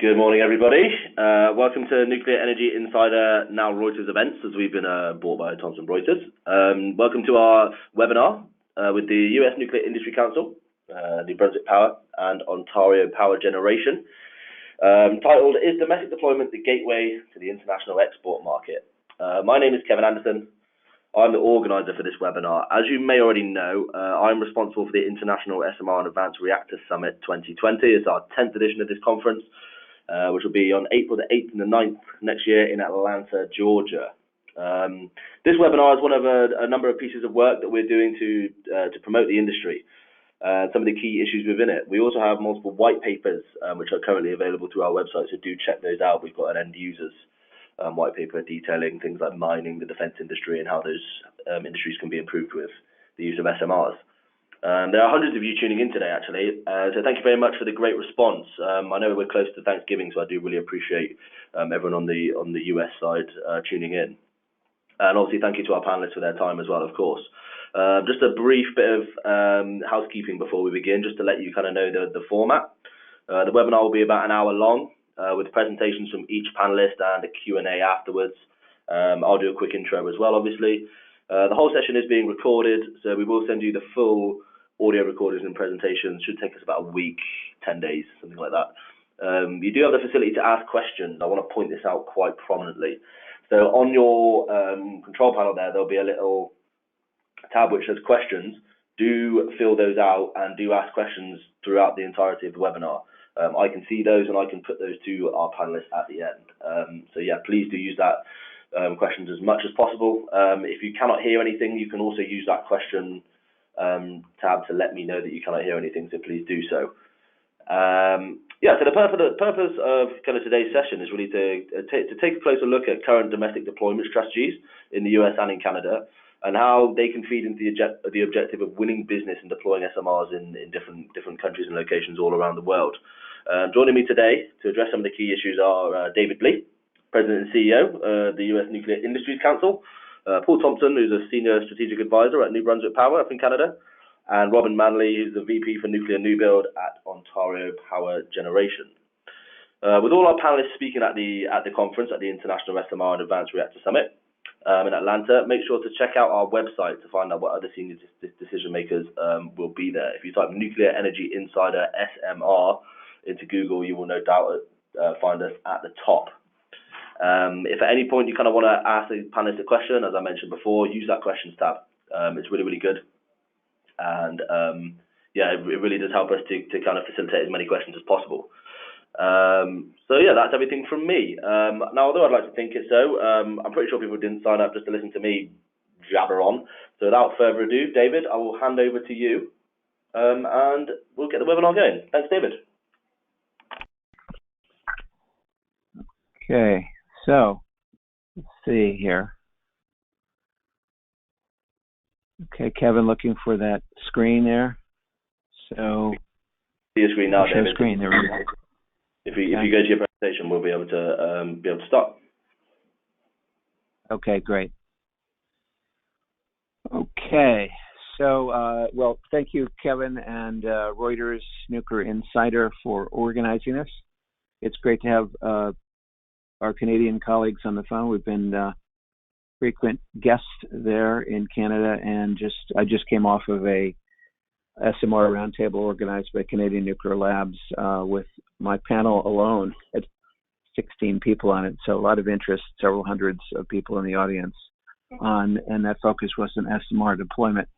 Good morning, everybody. Welcome to Nuclear Energy Insider, now Reuters events, as we've been bought by Thomson Reuters. Welcome to our webinar with the US Nuclear Industry Council, New Brunswick Power, and Ontario Power Generation, titled "Is Domestic Deployment the Gateway to the International Export Market?" My name is Kevin Anderson. I'm the organizer for this webinar. As you may already know, I'm responsible for the International SMR and Advanced Reactor Summit 2020. It's our 10th edition of this conference, which will be on April the 8th and the 9th next year in Atlanta, Georgia. This webinar is one of a number of pieces of work that we're doing to promote the industry, some of the key issues within it. We also have multiple white papers, which are currently available through our website, so do check those out. We've got an end users white paper detailing things like mining, the defense industry, and how those industries can be improved with the use of SMRs. There are hundreds of you tuning in today, actually, so thank you very much for the great response. I know we're close to Thanksgiving, so I do really appreciate everyone on the US side tuning in. And obviously, thank you to our panelists for their time as well, of course. Just a brief bit of housekeeping before we begin, just to let you kind of know the format. The webinar will be about an hour long, with presentations from each panelist and a Q&A afterwards. I'll do a quick intro as well, obviously. The whole session is being recorded, so we will send you the full audio recordings and presentations. Should take us about a week, 10 days, something like that. You do have the facility to ask questions. I want to point this out quite prominently. So on your control panel there'll be a little tab which says questions. Do fill those out and do ask questions throughout the entirety of the webinar. I can see those and I can put those to our panelists at the end. So yeah, please do use that questions as much as possible. If you cannot hear anything, you can also use that question tab to let me know that you cannot hear anything, so please do so. Yeah, so the purpose of kind of today's session is really to take a closer look at current domestic deployment strategies in the US and in Canada, and how they can feed into the objective of winning business and deploying SMRs in different countries and locations all around the world. Joining me today to address some of the key issues are David Blee, President and CEO of the US Nuclear Industries Council, Paul Thompson, who's a Senior Strategic Advisor at New Brunswick Power up in Canada, and Robin Manley, who's the VP for Nuclear New Build at Ontario Power Generation. With all our panelists speaking at the conference, at the International SMR and Advanced Reactor Summit in Atlanta, make sure to check out our website to find out what other senior decision makers will be there. If you type Nuclear Energy Insider SMR into Google, you will no doubt find us at the top. If at any point you kind of want to ask the panelists a question, as I mentioned before, use that questions tab. It's really, really good. And yeah, it really does help us to kind of facilitate as many questions as possible. So yeah, that's everything from me. Now, although I'd like to think it so, I'm pretty sure people didn't sign up just to listen to me jabber on. So without further ado, David, I will hand over to you, and we'll get the webinar going. Thanks, David. Okay, so let's see here. Okay, Kevin, looking for that screen there. So see your screen now, David. Screen. There we go. If you go to your presentation, we'll be able to start. Okay, great. Okay, so well, thank you, Kevin and Reuters Nuclear Insider for organizing this. It's great to have our Canadian colleagues on the phone. We've been frequent guests there in Canada, and I just came off of a SMR roundtable organized by Canadian Nuclear Labs with my panel alone at 16 people on it, so a lot of interest, several hundreds of people in the audience and that focus was on SMR deployment.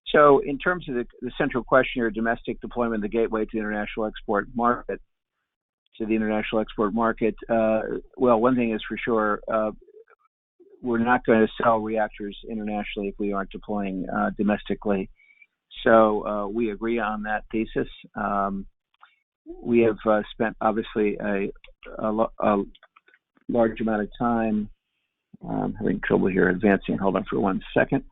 So in terms of the central question here, domestic deployment, the gateway to the international export market, well, one thing is for sure, we're not going to sell reactors internationally if we aren't deploying domestically. So we agree on that thesis. We have spent obviously a large amount of time. I'm having trouble here advancing. Hold on for 1 second.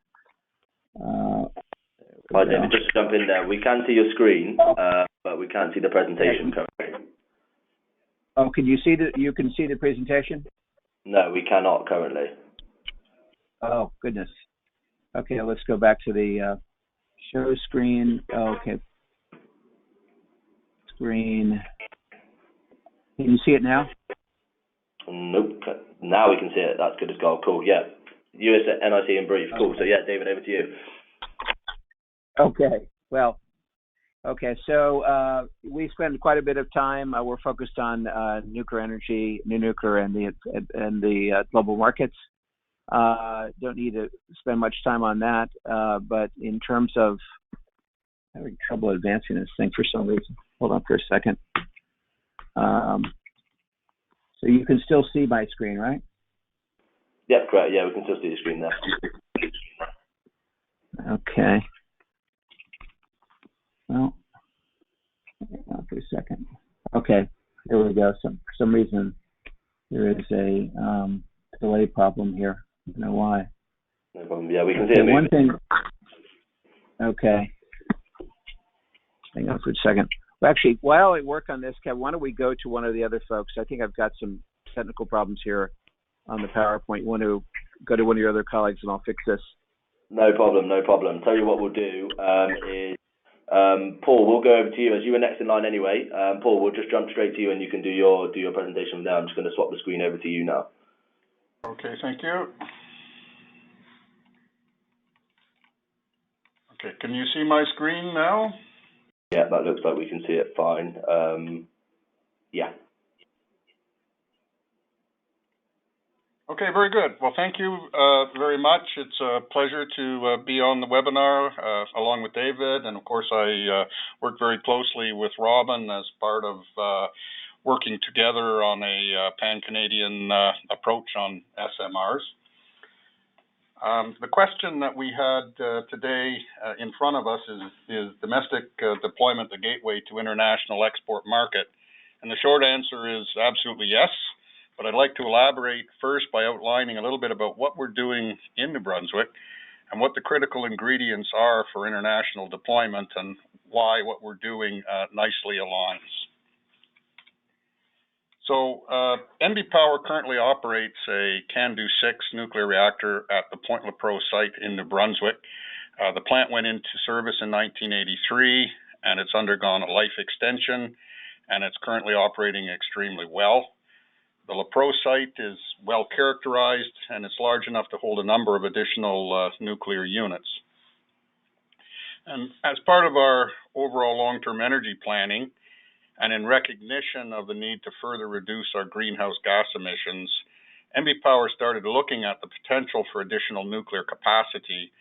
Hi, David, just jump in there. We can see your screen, but we can't see the presentation currently. Oh, you can see the presentation? No, we cannot currently. Oh, goodness. Okay, let's go back to the show screen. Oh, okay. Screen. Can you see it now? Nope. Now we can see it. That's good as gold. Cool. Yeah. US NIC in brief. Cool. So yeah, David, over to you. Okay. Well, okay. So we spend quite a bit of time. We're focused on nuclear energy, new nuclear, and the global markets. Don't need to spend much time on that. But in terms of having trouble advancing this thing for some reason. Hold on for a second. So you can still see my screen, right? Yep, correct. Yeah, we can still see the screen there. Okay. Well, hang on for a second. Okay, there we go. For some reason, there is a delay problem here. I don't know why. No problem. Yeah, we can see it. One thing. Okay. Hang on for a second. Well, actually, while I work on this, Kevin, why don't we go to one of the other folks? I think I've got some technical problems here on the PowerPoint. You want to go to one of your other colleagues and I'll fix this? No problem, no problem. Tell you what we'll do is, Paul, we'll go over to you as you were next in line anyway. Paul, we'll just jump straight to you and you can do your presentation from there. I'm just going to swap the screen over to you now. Okay, thank you. Okay, can you see my screen now? Yeah, that looks like we can see it fine. Yeah. Okay, very good. Well, thank you very much. It's a pleasure to be on the webinar along with David. And of course, I work very closely with Robin as part of working together on a pan-Canadian approach on SMRs. The question that we had today in front of us is domestic deployment the gateway to international export market? And the short answer is absolutely yes. But I'd like to elaborate first by outlining a little bit about what we're doing in New Brunswick and what the critical ingredients are for international deployment and why what we're doing nicely aligns. So NB Power currently operates a CANDU 6 nuclear reactor at the Point Lepreau site in New Brunswick. The plant went into service in 1983 and it's undergone a life extension and it's currently operating extremely well. The Lepreau site is well characterized and it's large enough to hold a number of additional nuclear units. And as part of our overall long-term energy planning and in recognition of the need to further reduce our greenhouse gas emissions, NB Power started looking at the potential for additional nuclear capacity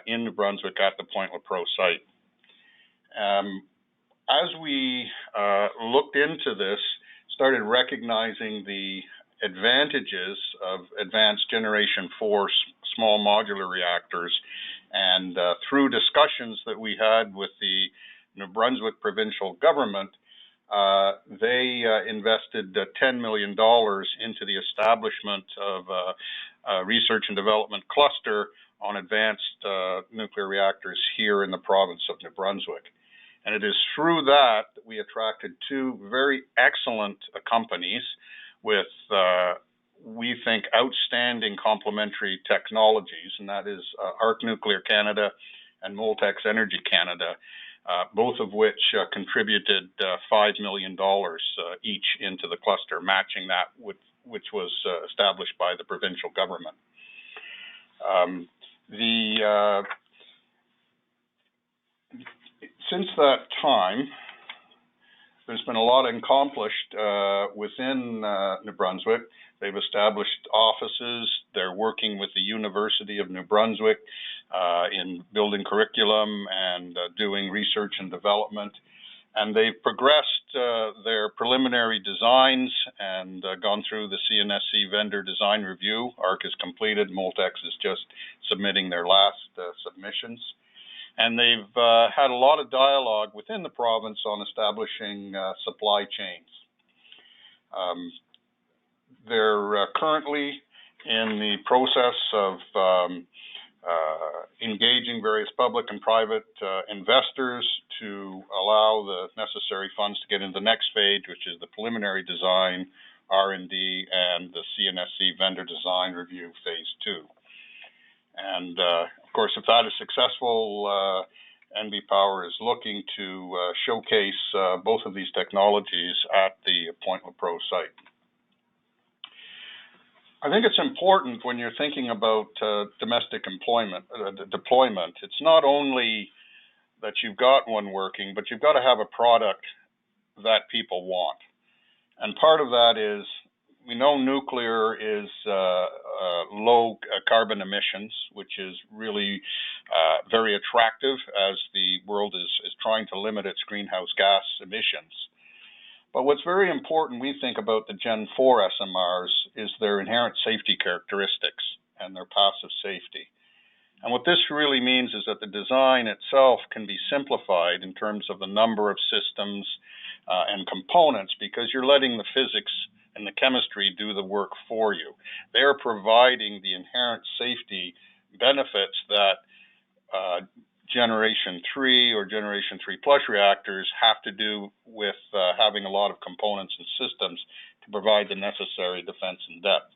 in New Brunswick at the Point Lepreau site. As we looked into this, started recognizing the advantages of advanced Generation 4 small modular reactors. And through discussions that we had with the New Brunswick provincial government, they invested $10 million into the establishment of a research and development cluster on advanced nuclear reactors here in the province of New Brunswick. And it is through that we attracted two very excellent companies with, we think, outstanding complementary technologies, and that is Arc Nuclear Canada and Moltex Energy Canada, both of which contributed $5 million each into the cluster, matching that which was established by the provincial government. Since that time, there's been a lot accomplished within New Brunswick. They've established offices. They're working with the University of New Brunswick in building curriculum and doing research and development. And they've progressed their preliminary designs and gone through the CNSC vendor design review. ARC is completed. Moltex is just submitting their last submissions. And they've had a lot of dialogue within the province on establishing supply chains. They're currently in the process of engaging various public and private investors to allow the necessary funds to get into the next phase, which is the preliminary design, R&D, and the CNSC vendor design review phase 2. And of course, if that is successful NB Power is looking to showcase both of these technologies at the Point Lepreau site. I think it's important when you're thinking about domestic deployment. It's not only that you've got one working, but you've got to have a product that people want. And part of that is, we know nuclear is low carbon emissions, which is really very attractive as the world is trying to limit its greenhouse gas emissions. But what's very important, we think, about the Gen 4 SMRs is their inherent safety characteristics and their passive safety. And what this really means is that the design itself can be simplified in terms of the number of systems and components, because you're letting the physics and the chemistry do the work for you. They're providing the inherent safety benefits that Generation 3 or Generation 3 Plus reactors have to do with having a lot of components and systems to provide the necessary defense in depth.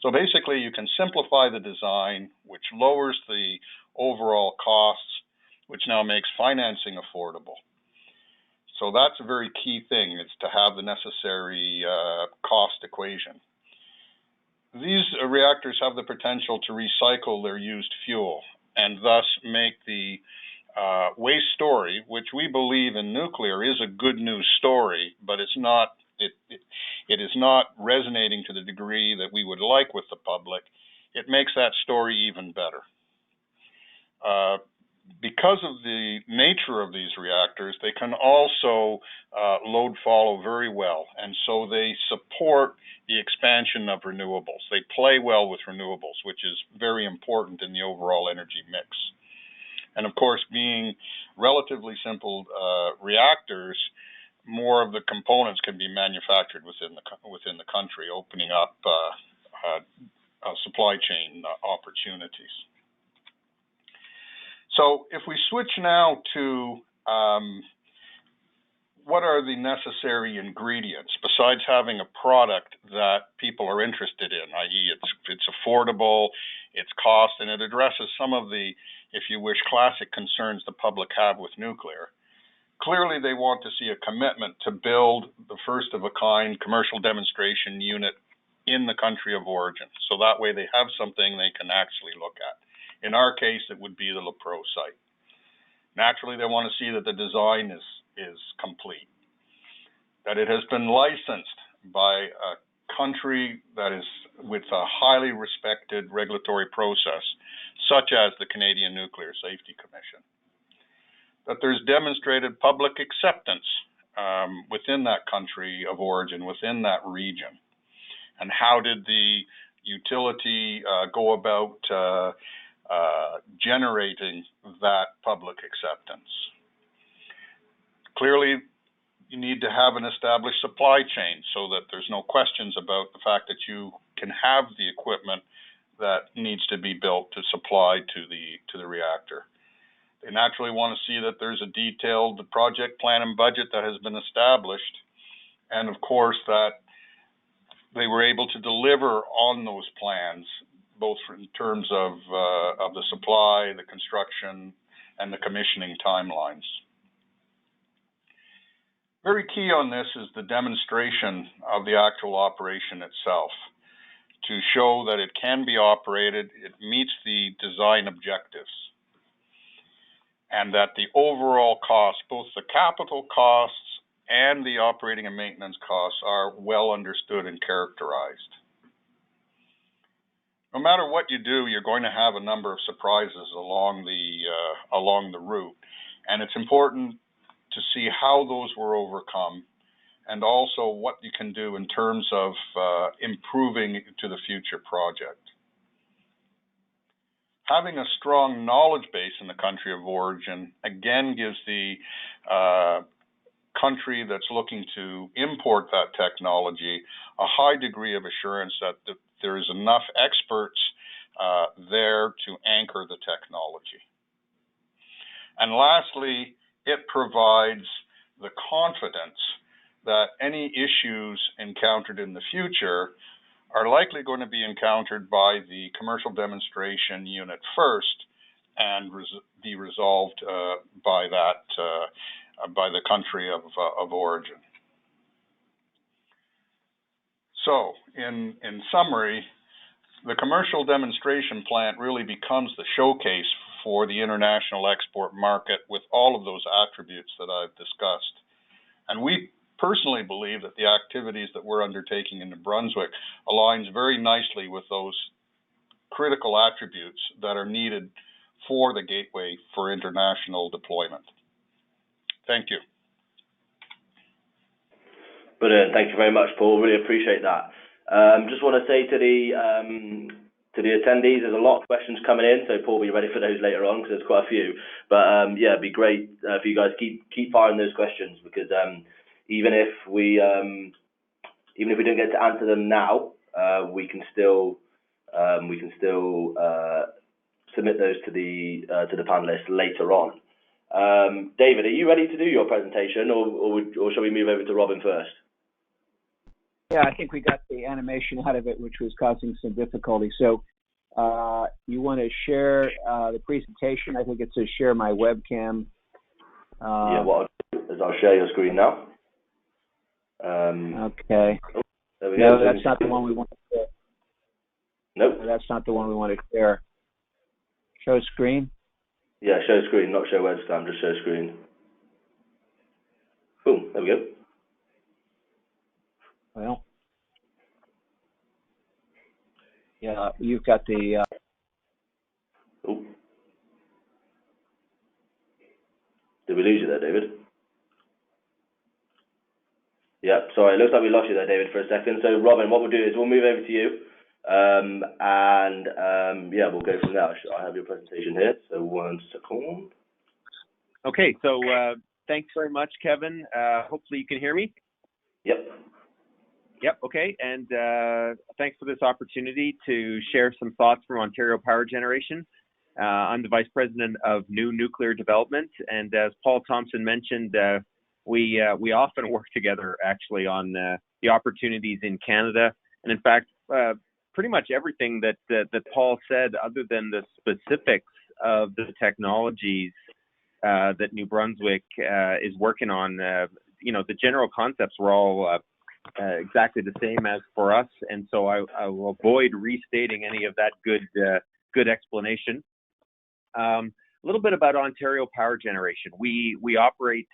So basically, you can simplify the design, which lowers the overall costs, which now makes financing affordable. So that's a very key thing, is to have the necessary cost equation. These reactors have the potential to recycle their used fuel and thus make the waste story, which we believe in nuclear is a good news story, but it's not. It is not resonating to the degree that we would like with the public. It makes that story even better. Because of the nature of these reactors, they can also load follow very well, and so they support the expansion of renewables. They play well with renewables, which is very important in the overall energy mix. And of course, being relatively simple reactors, more of the components can be manufactured within the country, opening up supply chain opportunities. So if we switch now to what are the necessary ingredients besides having a product that people are interested in, i.e. it's affordable, it's cost, and it addresses some of the, if you wish, classic concerns the public have with nuclear. Clearly, they want to see a commitment to build the first of a kind commercial demonstration unit in the country of origin. So that way they have something they can actually look at. In our case, it would be the Lepreau site. Naturally, they want to see that the design is complete, that it has been licensed by a country that is with a highly respected regulatory process, such as the Canadian Nuclear Safety Commission, that there's demonstrated public acceptance within that country of origin, within that region. And how did the utility go about generating that public acceptance? Clearly, you need to have an established supply chain so that there's no questions about the fact that you can have the equipment that needs to be built to supply to the reactor. They naturally want to see that there's a detailed project plan and budget that has been established, and of course that they were able to deliver on those plans, both in terms of the supply, the construction, and the commissioning timelines. Very key on this is the demonstration of the actual operation itself to show that it can be operated, it meets the design objectives, and that the overall cost, both the capital costs and the operating and maintenance costs, are well understood and characterized. No matter what you do, you're going to have a number of surprises along the route, and it's important to see how those were overcome, and also what you can do in terms of improving to the future project. Having a strong knowledge base in the country of origin, again, gives the country that's looking to import that technology a high degree of assurance that there is enough experts there to anchor the technology. And lastly, it provides the confidence that any issues encountered in the future are likely going to be encountered by the commercial demonstration unit first, and be resolved by the country of origin. So, in summary, the commercial demonstration plant really becomes the showcase for the international export market with all of those attributes that I've discussed. And we personally believe that the activities that we're undertaking in New Brunswick aligns very nicely with those critical attributes that are needed for the gateway for international deployment. Thank you. Brilliant. Thank you very much, Paul. Really appreciate that. Just want to say to the attendees, there's a lot of questions coming in, so Paul, be ready for those later on because there's quite a few. But yeah, it'd be great for you guys keep firing those questions because even if we don't get to answer them now, we can still submit those to the panelists later on. David, are you ready to do your presentation, or shall we move over to Robin first? Yeah, I think we got the animation out of it, which was causing some difficulty. So you want to share the presentation? I think it says share my webcam. Yeah, what I'll do is I'll share your screen now. Okay. Oh, there we no, go. that's not the one we want to share. Nope. No, that's not the one we want to share. Show screen? Yeah, show screen, not show webcam, just show screen. Boom, there we go. Well, yeah, you've got the... Oh. Did we lose you there, David? Yeah, sorry, it looks like we lost you there, David, for a second. So, Robin, what we'll do is we'll move over to you, yeah, we'll go from there. I have your presentation here, so 1 second. Okay, so thanks very much, Kevin. Hopefully you can hear me. Yep. Yep, okay, and thanks for this opportunity to share some thoughts from Ontario Power Generation. I'm the Vice President of New Nuclear Development, and as Paul Thompson mentioned, we often work together actually on the opportunities in Canada, and in fact, pretty much everything that Paul said, other than the specifics of the technologies that New Brunswick is working on, the general concepts were all exactly the same as for us, and so I will avoid restating any of that good explanation. A little bit about Ontario Power Generation. We operate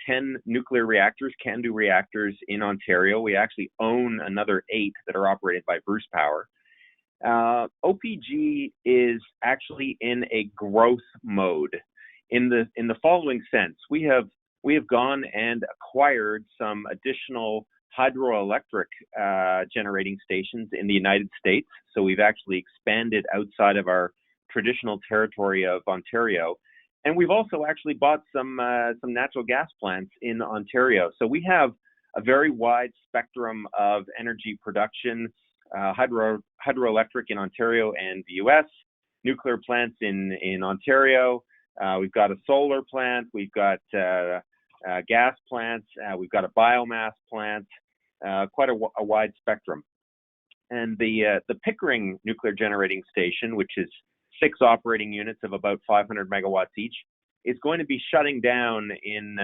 10 nuclear reactors, CANDU reactors in Ontario. We actually own another 8 that are operated by Bruce Power. OPG is actually in a growth mode in the following sense. We have gone and acquired some additional hydroelectric generating stations in the United States. So we've actually expanded outside of our traditional territory of Ontario. And we've also actually bought some natural gas plants in Ontario. So we have a very wide spectrum of energy production, hydroelectric in Ontario and the U.S., nuclear plants in Ontario. We've got a solar plant. We've got gas plants. We've got a biomass plant. Quite a wide spectrum. And the Pickering nuclear generating station, which is 6 operating units of about 500 megawatts each, is going to be shutting down in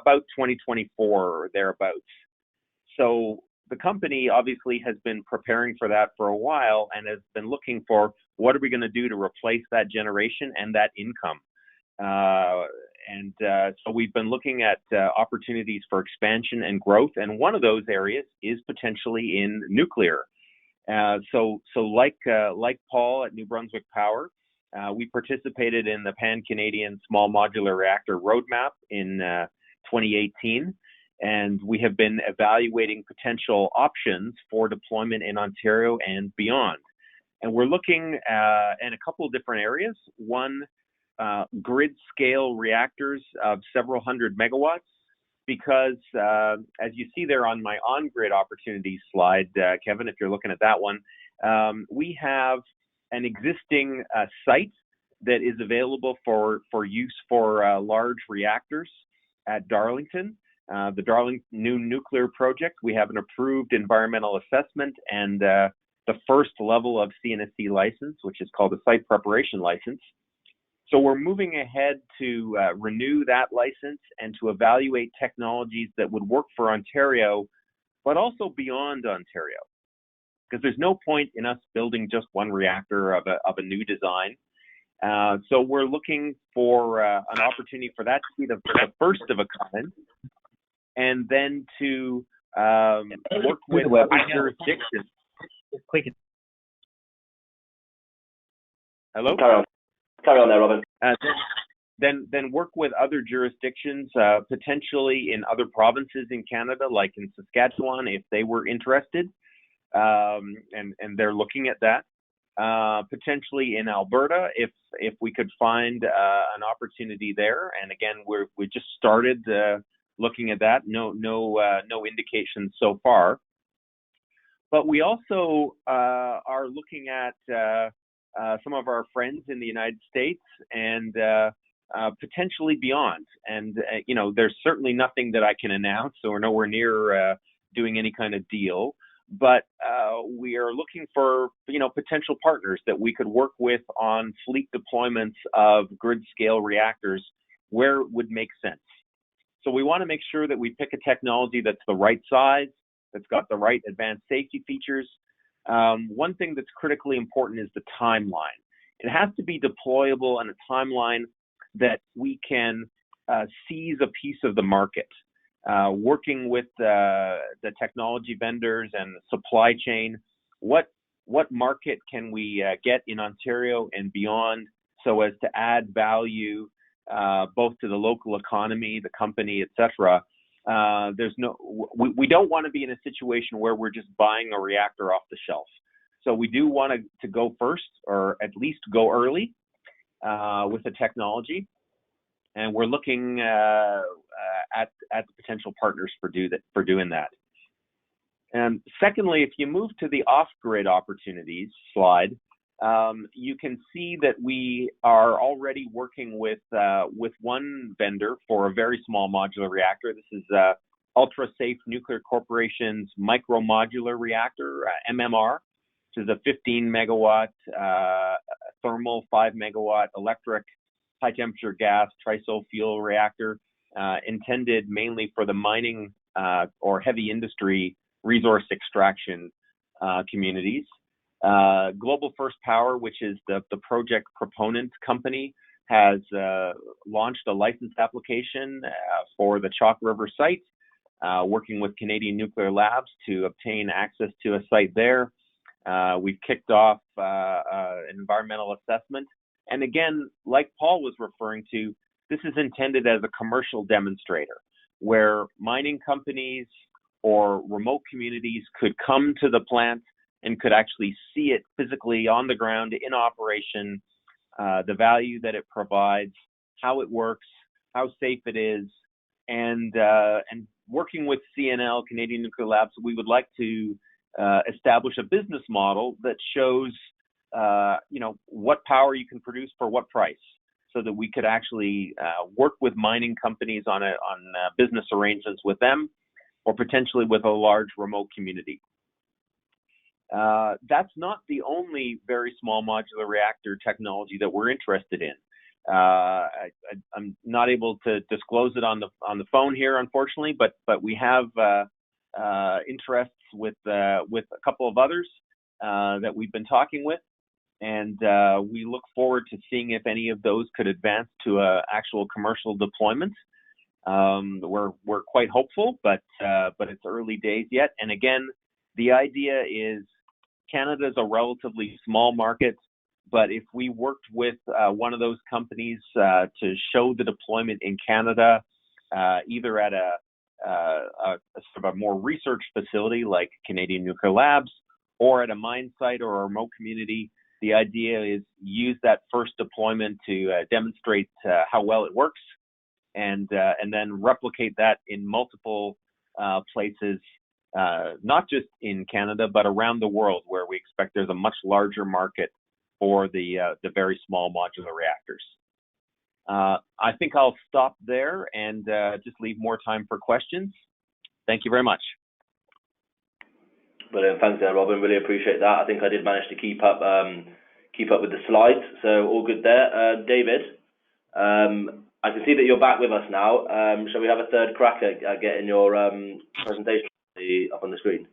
about 2024 or thereabouts. So the company obviously has been preparing for that for a while and has been looking for what are we going to do to replace that generation and that income. So we've been looking at opportunities for expansion and growth, and one of those areas is potentially in nuclear. So like Paul at New Brunswick Power, we participated in the Pan-Canadian Small Modular Reactor Roadmap in 2018, and we have been evaluating potential options for deployment in Ontario and beyond. And we're looking in a couple of different areas. One, grid-scale reactors of several hundred megawatts, because as you see there on my on-grid opportunities slide, Kevin, if you're looking at that one, we have an existing site that is available for use for large reactors at Darlington. The Darlington New Nuclear Project, we have an approved environmental assessment and the first level of CNSC license, which is called a site preparation license. So we're moving ahead to renew that license and to evaluate technologies that would work for Ontario, but also beyond Ontario. Because there's no point in us building just one reactor of a new design. So we're looking for an opportunity for that to be the first of a kind, and then to work with other jurisdictions. Hello? Carry on there, Robin. Then work with other jurisdictions, potentially in other provinces in Canada, like in Saskatchewan, if they were interested, and they're looking at that. Potentially in Alberta, if we could find an opportunity there. And again, we just started looking at that. No indications so far. But we also are looking at some of our friends in the United States and potentially beyond. And there's certainly nothing that I can announce, so we're nowhere near doing any kind of deal. But we are looking for, potential partners that we could work with on fleet deployments of grid-scale reactors where it would make sense. So we want to make sure that we pick a technology that's the right size, that's got the right advanced safety features. One thing that's critically important is the timeline. It has to be deployable on a timeline that we can seize a piece of the market. Working with the technology vendors and the supply chain, what market can we get in Ontario and beyond, so as to add value both to the local economy, the company, etc. We don't want to be in a situation where we're just buying a reactor off the shelf. So we do want to go first, or at least go early with the technology. And we're looking at the potential partners for doing that. And secondly, if you move to the off-grid opportunities slide, you can see that we are already working with one vendor for a very small modular reactor. This is Ultra Safe Nuclear Corporation's micro modular reactor, MMR, which is a 15 megawatt thermal, 5 megawatt electric, high temperature gas TRISO fuel reactor, intended mainly for the mining or heavy industry resource extraction communities. Global First Power, which is the project proponent company, has launched a license application for the Chalk River site, working with Canadian Nuclear Labs to obtain access to a site there. We've kicked off an environmental assessment. And again, like Paul was referring to, this is intended as a commercial demonstrator where mining companies or remote communities could come to the plant and could actually see it physically on the ground in operation, the value that it provides, how it works, how safe it is, and working with CNL, Canadian Nuclear Labs, we would like to establish a business model that shows what power you can produce for what price, so that we could actually work with mining companies on business arrangements with them, or potentially with a large remote community. That's not the only very small modular reactor technology that we're interested in. I'm not able to disclose it on the phone here, unfortunately, but we have interests with a couple of others that we've been talking with, and we look forward to seeing if any of those could advance to actual commercial deployment. We're quite hopeful, but it's early days yet. And again, the idea is Canada is a relatively small market, but if we worked with one of those companies to show the deployment in Canada, either at a sort of a more research facility like Canadian Nuclear Labs, or at a mine site or a remote community, the idea is use that first deployment to demonstrate how well it works, and then replicate that in multiple places, not just in Canada, but around the world, where we expect there's a much larger market for the very small modular reactors. I think I'll stop there and just leave more time for questions. Thank you very much. Brilliant. Thanks there, Robin. Really appreciate that. I think I did manage to keep up with the slides, so all good there. David, I can see that you're back with us now. Shall we have a third crack at getting your presentation up on the screen?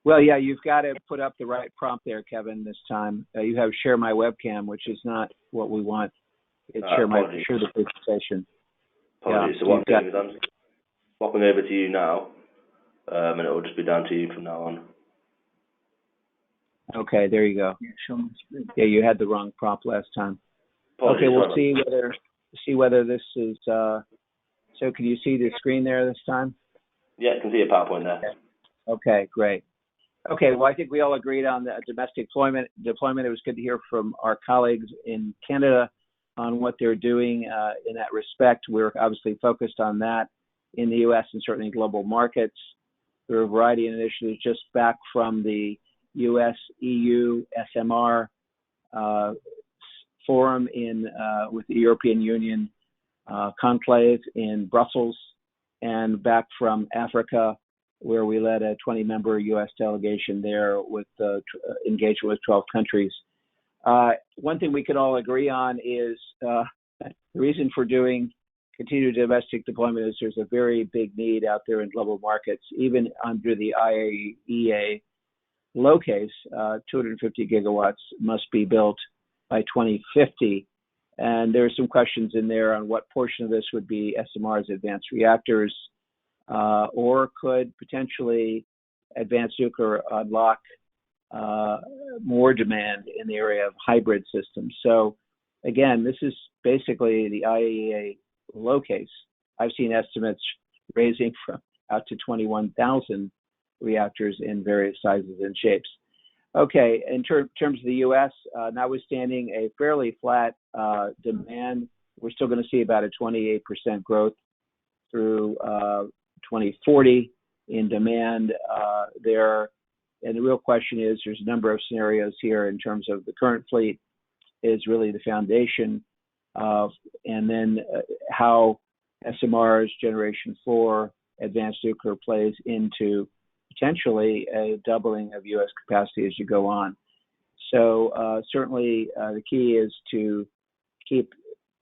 Well, yeah, you've got to put up the right prompt there, Kevin, this time. You have share my webcam, which is not what we want. It's share the presentation. Apologies. Yeah, So what I'm doing is I'm swapping over to you now, and it will just be down to you from now on. Okay, there you go. Yeah, you had the wrong prompt last time. Apologies, okay, we'll see whether this is. So, can you see the screen there this time? Yeah, I can see a PowerPoint there. Okay, great. Okay, well, I think we all agreed on the domestic deployment. It was good to hear from our colleagues in Canada on what they're doing in that respect. We're obviously focused on that in the U.S. and certainly global markets. There are a variety of initiatives just back from the U.S. EU SMR forum with the European Union conclave in Brussels, and back from Africa, where we led a 20-member U.S. delegation there with engagement with 12 countries. One thing we can all agree on is the reason for doing continued domestic deployment is there's a very big need out there in global markets, even under the IAEA low case. 250 gigawatts must be built by 2050. And there are some questions in there on what portion of this would be SMRs, advanced reactors, or could potentially advanced nuclear unlock more demand in the area of hybrid systems. So again, this is basically the IAEA low case. I've seen estimates raising from out to 21,000 reactors in various sizes and shapes. Okay, in terms of the U.S., notwithstanding a fairly flat demand, we're still going to see about a 28% growth through 2040 in demand there. And the real question is, there's a number of scenarios here in terms of the current fleet is really the foundation of, and then how SMRs, Generation 4, advanced nuclear plays into potentially a doubling of U.S. capacity as you go on. So certainly the key is to keep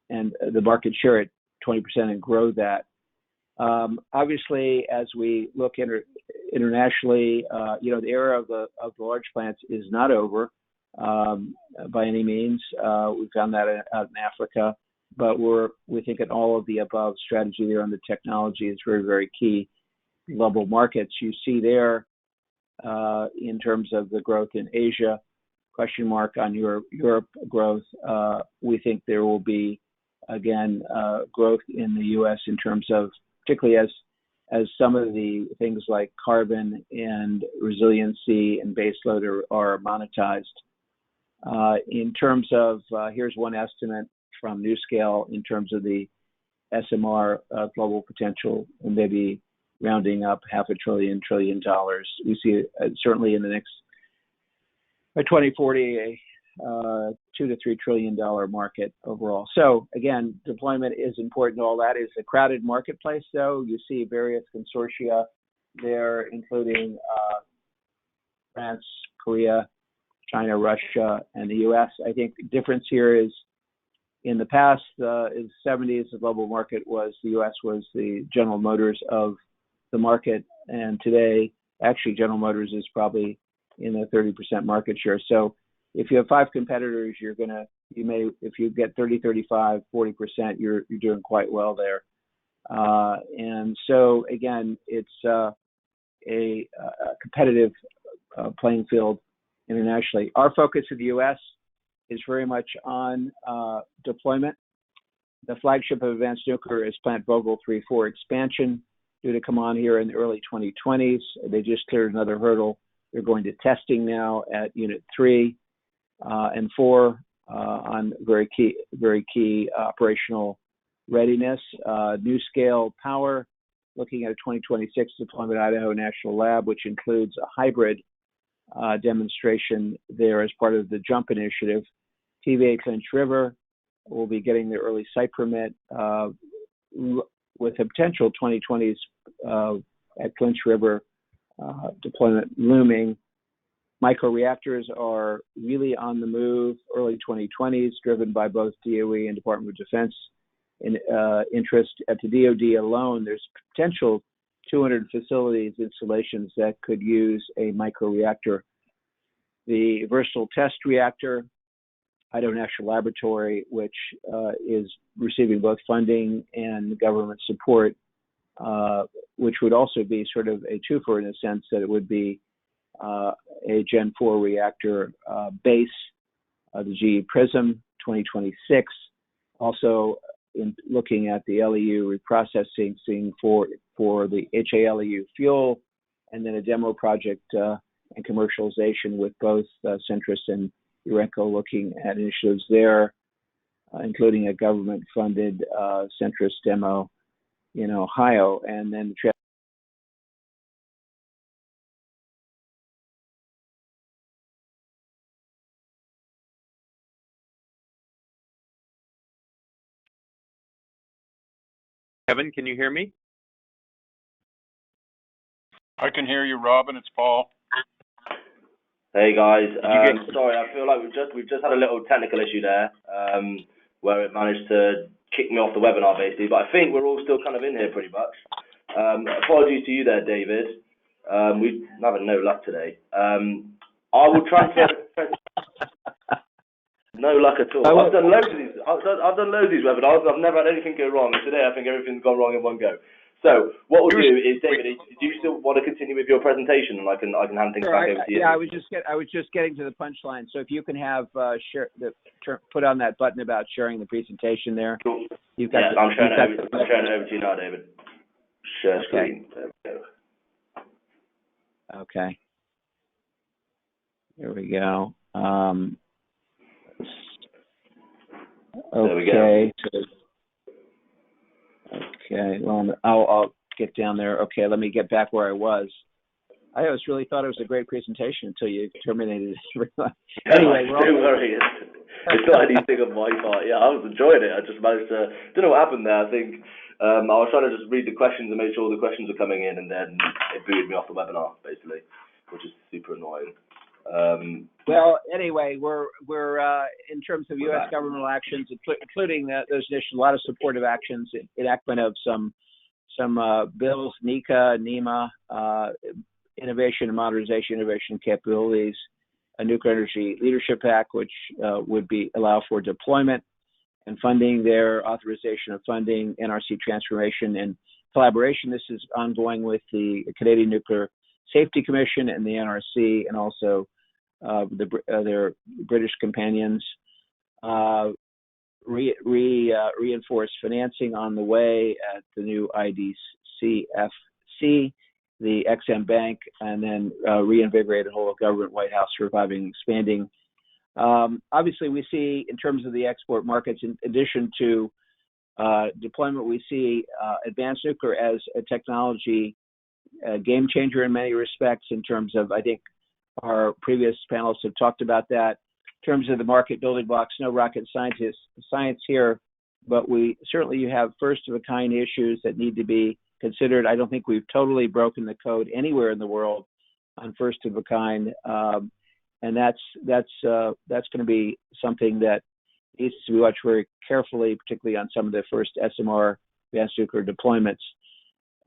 the market share at 20% and grow that. Obviously, as we look internationally, the era of the large plants is not over by any means. We found that out in Africa, but we think an all of the above strategy there on the technology is very, very key. Global markets you see there in terms of the growth in Asia, question mark on Europe growth. We think there will be again growth in the U.S. in terms of particularly as some of the things like carbon and resiliency and baseload are monetized. In terms of here's one estimate from NewScale in terms of the SMR global potential, and maybe rounding up $500 trillion. We see certainly in the next by 2040 a $2 to $3 trillion market overall. So again, deployment is important. All that is a crowded marketplace, though. You see various consortia there, including France, Korea, China, Russia, and the U.S. I think the difference here is in the past, in the 70s, the global market was the U.S. was the General Motors of the market, and today, actually, General Motors is probably in a 30% market share. So if you have 5 competitors, if you get 30, 35, 40%, you're doing quite well there. And so again, it's a competitive playing field internationally. Our focus in the U.S. is very much on deployment. The flagship of advanced nuclear is Plant Vogtle 3-4 expansion, due to come on here in the early 2020s. They just cleared another hurdle. They're going to testing now at Unit 3 and 4 on very key operational readiness. NewScale Power, looking at a 2026 deployment Idaho National Lab, which includes a hybrid demonstration there as part of the JUMP initiative. TVA Clinch River will be getting the early site permit with a potential 2020s at Clinch River deployment looming. Microreactors are really on the move, early 2020s, driven by both DOE and Department of Defense interest. At the DoD alone, there's potential 200 facilities, installations that could use a microreactor. The Versatile Test Reactor, Idaho National Laboratory, which is receiving both funding and government support, which would also be sort of a twofer in the sense that it would be a Gen 4 reactor base, the GE Prism 2026. Also, in looking at the LEU reprocessing for the HALEU fuel, and then a demo project and commercialization with both Centrus and Urenco looking at initiatives there, including a government-funded Centrus demo in Ohio, and then Kevin, can you hear me? I can hear you, Robin. It's Paul. Hey guys, sorry, I feel like we've just had a little technical issue there, where it managed to kick me off the webinar basically, but I think we're all still kind of in here pretty much. Apologies to you there, David. We're having no luck today. I will transfer. No luck at all. I've done loads of these. I've done loads of these webinars. I've never had anything go wrong. And today, I think everything's gone wrong in one go. So what we'll do is, David, do you still want to continue with your presentation, and I can hand things back over to you? Yeah, I was just getting to the punchline. So if you can have put on that button about sharing the presentation there. Cool. You've got I'm sharing it over to you now, David. Share screen. There we go. Okay. There we go. There we go. Okay. Well, I'll get down there. Okay, let me get back where I was. I really thought it was a great presentation until you terminated it. Anyway, don't worry. It's not anything on my part. Yeah, I was enjoying it. I just managed to. Don't know what happened there. I think I was trying to just read the questions and make sure all the questions were coming in, and then it booted me off the webinar basically, which is super annoying. Well, anyway, we're in terms of U.S. governmental actions, including there's a lot of supportive actions, enactment of some bills, NECA, NEMA, innovation and modernization, innovation capabilities, a Nuclear Energy Leadership Act, which would allow for deployment and funding there, authorization of funding, NRC transformation and collaboration. This is ongoing with the Canadian Nuclear Safety Commission and the NRC, and also their British companions. Reinforced financing on the way at the new IDCFC, the XM Bank, and then reinvigorated whole of government, White House, reviving, expanding. Obviously, we see in terms of the export markets, in addition to deployment, we see advanced nuclear as a technology game changer in many respects. In terms of, I think our previous panelists have talked about that. In terms of the market building blocks, no rocket science here, but you have first of a kind issues that need to be considered. I don't think we've totally broken the code anywhere in the world on first of a kind, and that's going to be something that needs to be watched very carefully, particularly on some of the first SMR advanced nuclear deployments.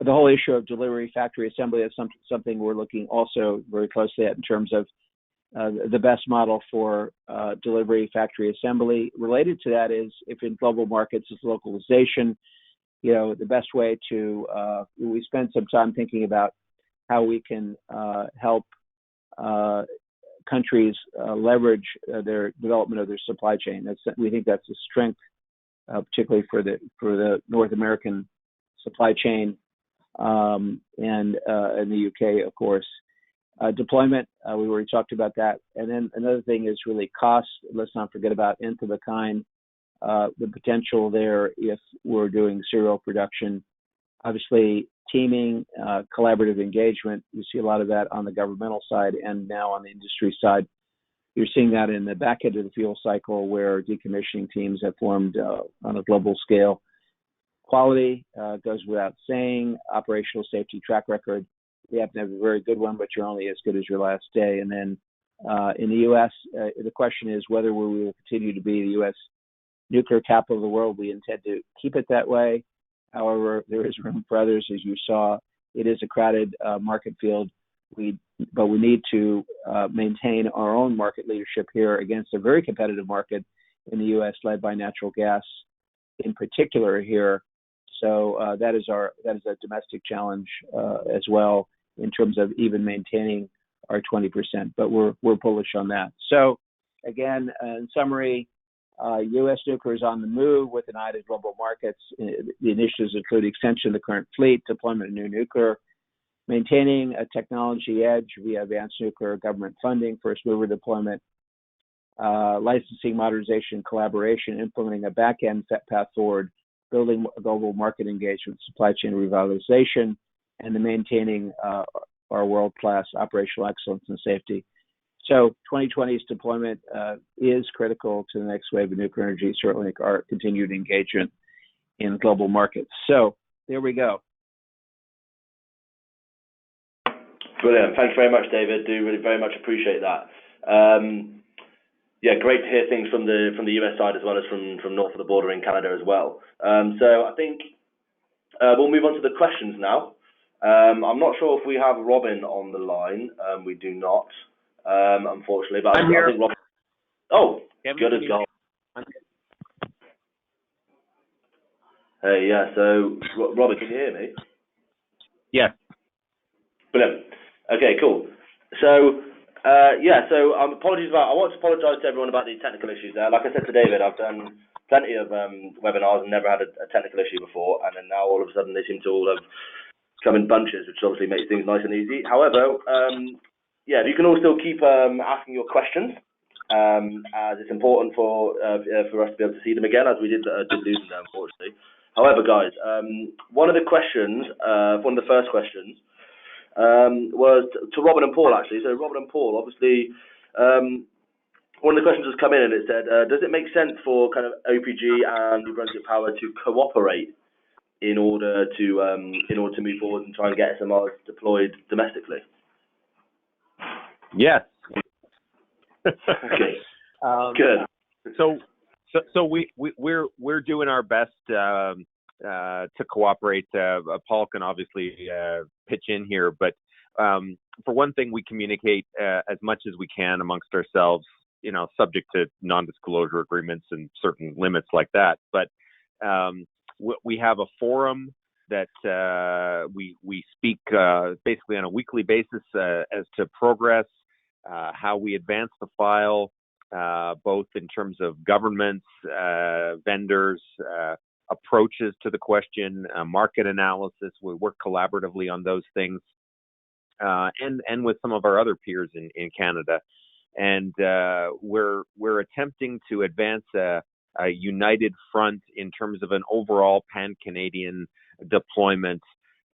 The whole issue of delivery factory assembly is something we're looking also very closely at in terms of the best model for delivery factory assembly. Related to that is, if in global markets, is localization. The best way to, we spent some time thinking about how we can help countries leverage their development of their supply chain. We think that's a strength, particularly for the North American supply chain, and in the UK, of course. Deployment, we already talked about that. And then another thing is really cost. Let's not forget about nth of a kind, the potential there if we're doing serial production. Obviously, teaming, collaborative engagement, you see a lot of that on the governmental side and now on the industry side. You're seeing that in the back end of the fuel cycle, where decommissioning teams have formed on a global scale. Quality goes without saying. Operational safety track record, we happen to have a very good one, but you're only as good as your last day. And then In the U.S., the question is whether we will continue to be the U.S. nuclear capital of the world. We intend to keep it that way. However, there is room for others, as you saw. It is a crowded market field. But we need to maintain our own market leadership here against a very competitive market in the U.S. led by natural gas, in particular here. So that is a domestic challenge as well in terms of even maintaining our 20%. But we're bullish on that. So again, in summary, U.S. nuclear is on the move with an eye to global markets. The initiatives include extension of the current fleet, deployment of new nuclear, maintaining a technology edge via advanced nuclear, government funding, first mover deployment, licensing, modernization, collaboration, implementing a back-end path forward, building global market engagement, supply chain revitalization, and the maintaining our world-class operational excellence and safety. So 2020's deployment is critical to the next wave of nuclear energy, certainly our continued engagement in global markets. So there we go. Brilliant. Thanks very much, David. Do really very much appreciate that. Yeah, great to hear things from the US side as well as from north of the border in Canada as well. So I think we'll move on to the questions now. I'm not sure if we have Robin on the line. We do not, unfortunately. But I'm here. I think Robin. Oh, Kevin, good as gold. Hey, yeah. So, Robin, can you hear me? Yes. Brilliant. Okay, cool. So, apologies I want to apologise to everyone about the technical issues there. Like I said to David, I've done plenty of webinars and never had a technical issue before, and then now all of a sudden they seem to all have come in bunches, which obviously makes things nice and easy. However, if you can all still keep asking your questions, as it's important for us to be able to see them again, as we did lose them, unfortunately. However, guys, one of the first questions, was to Robin and Paul, actually. So Robin and Paul, obviously, one of the questions has come in and it said, does it make sense for kind of OPG and New Brunswick Power to cooperate in order to move forward and try and get SMRs deployed domestically? Yes. Okay. Good. So we're doing our best to cooperate. Paul can obviously pitch in here, but for one thing, we communicate as much as we can amongst ourselves, subject to non-disclosure agreements and certain limits like that. But we have a forum that we speak basically on a weekly basis as to progress, how we advance the file, both in terms of governments, vendors, approaches to the question, market analysis. We work collaboratively on those things, and with some of our other peers in Canada. And we're attempting to advance a united front in terms of an overall pan-Canadian deployment.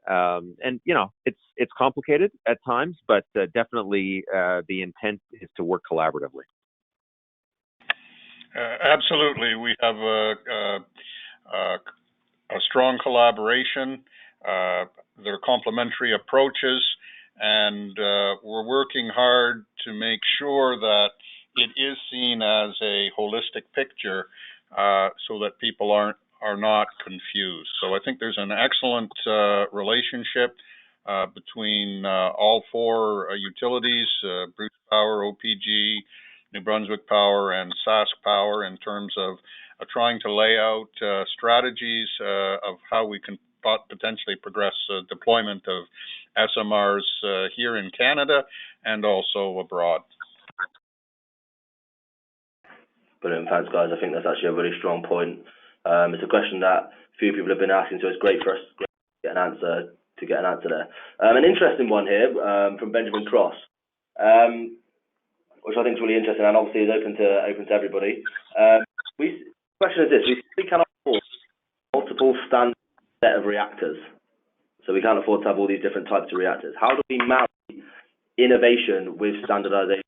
And it's complicated at times, but definitely the intent is to work collaboratively. Absolutely, we have a strong collaboration. There are complementary approaches, and we're working hard to make sure that it is seen as a holistic picture, so that people are not confused. So I think there's an excellent relationship between all four utilities, Bruce Power, OPG, New Brunswick Power, and Sask Power, in terms of trying to lay out strategies of how we can potentially progress deployment of SMRs here in Canada and also abroad. Brilliant, thanks, guys. I think that's actually a really strong point. It's a question that a few people have been asking, so it's great for us to get an answer there. An interesting one here from Benjamin Cross, which I think is really interesting and obviously is open to everybody. The question is this: we cannot afford multiple standard set of reactors, so we can't afford to have all these different types of reactors. How do we marry innovation with standardization?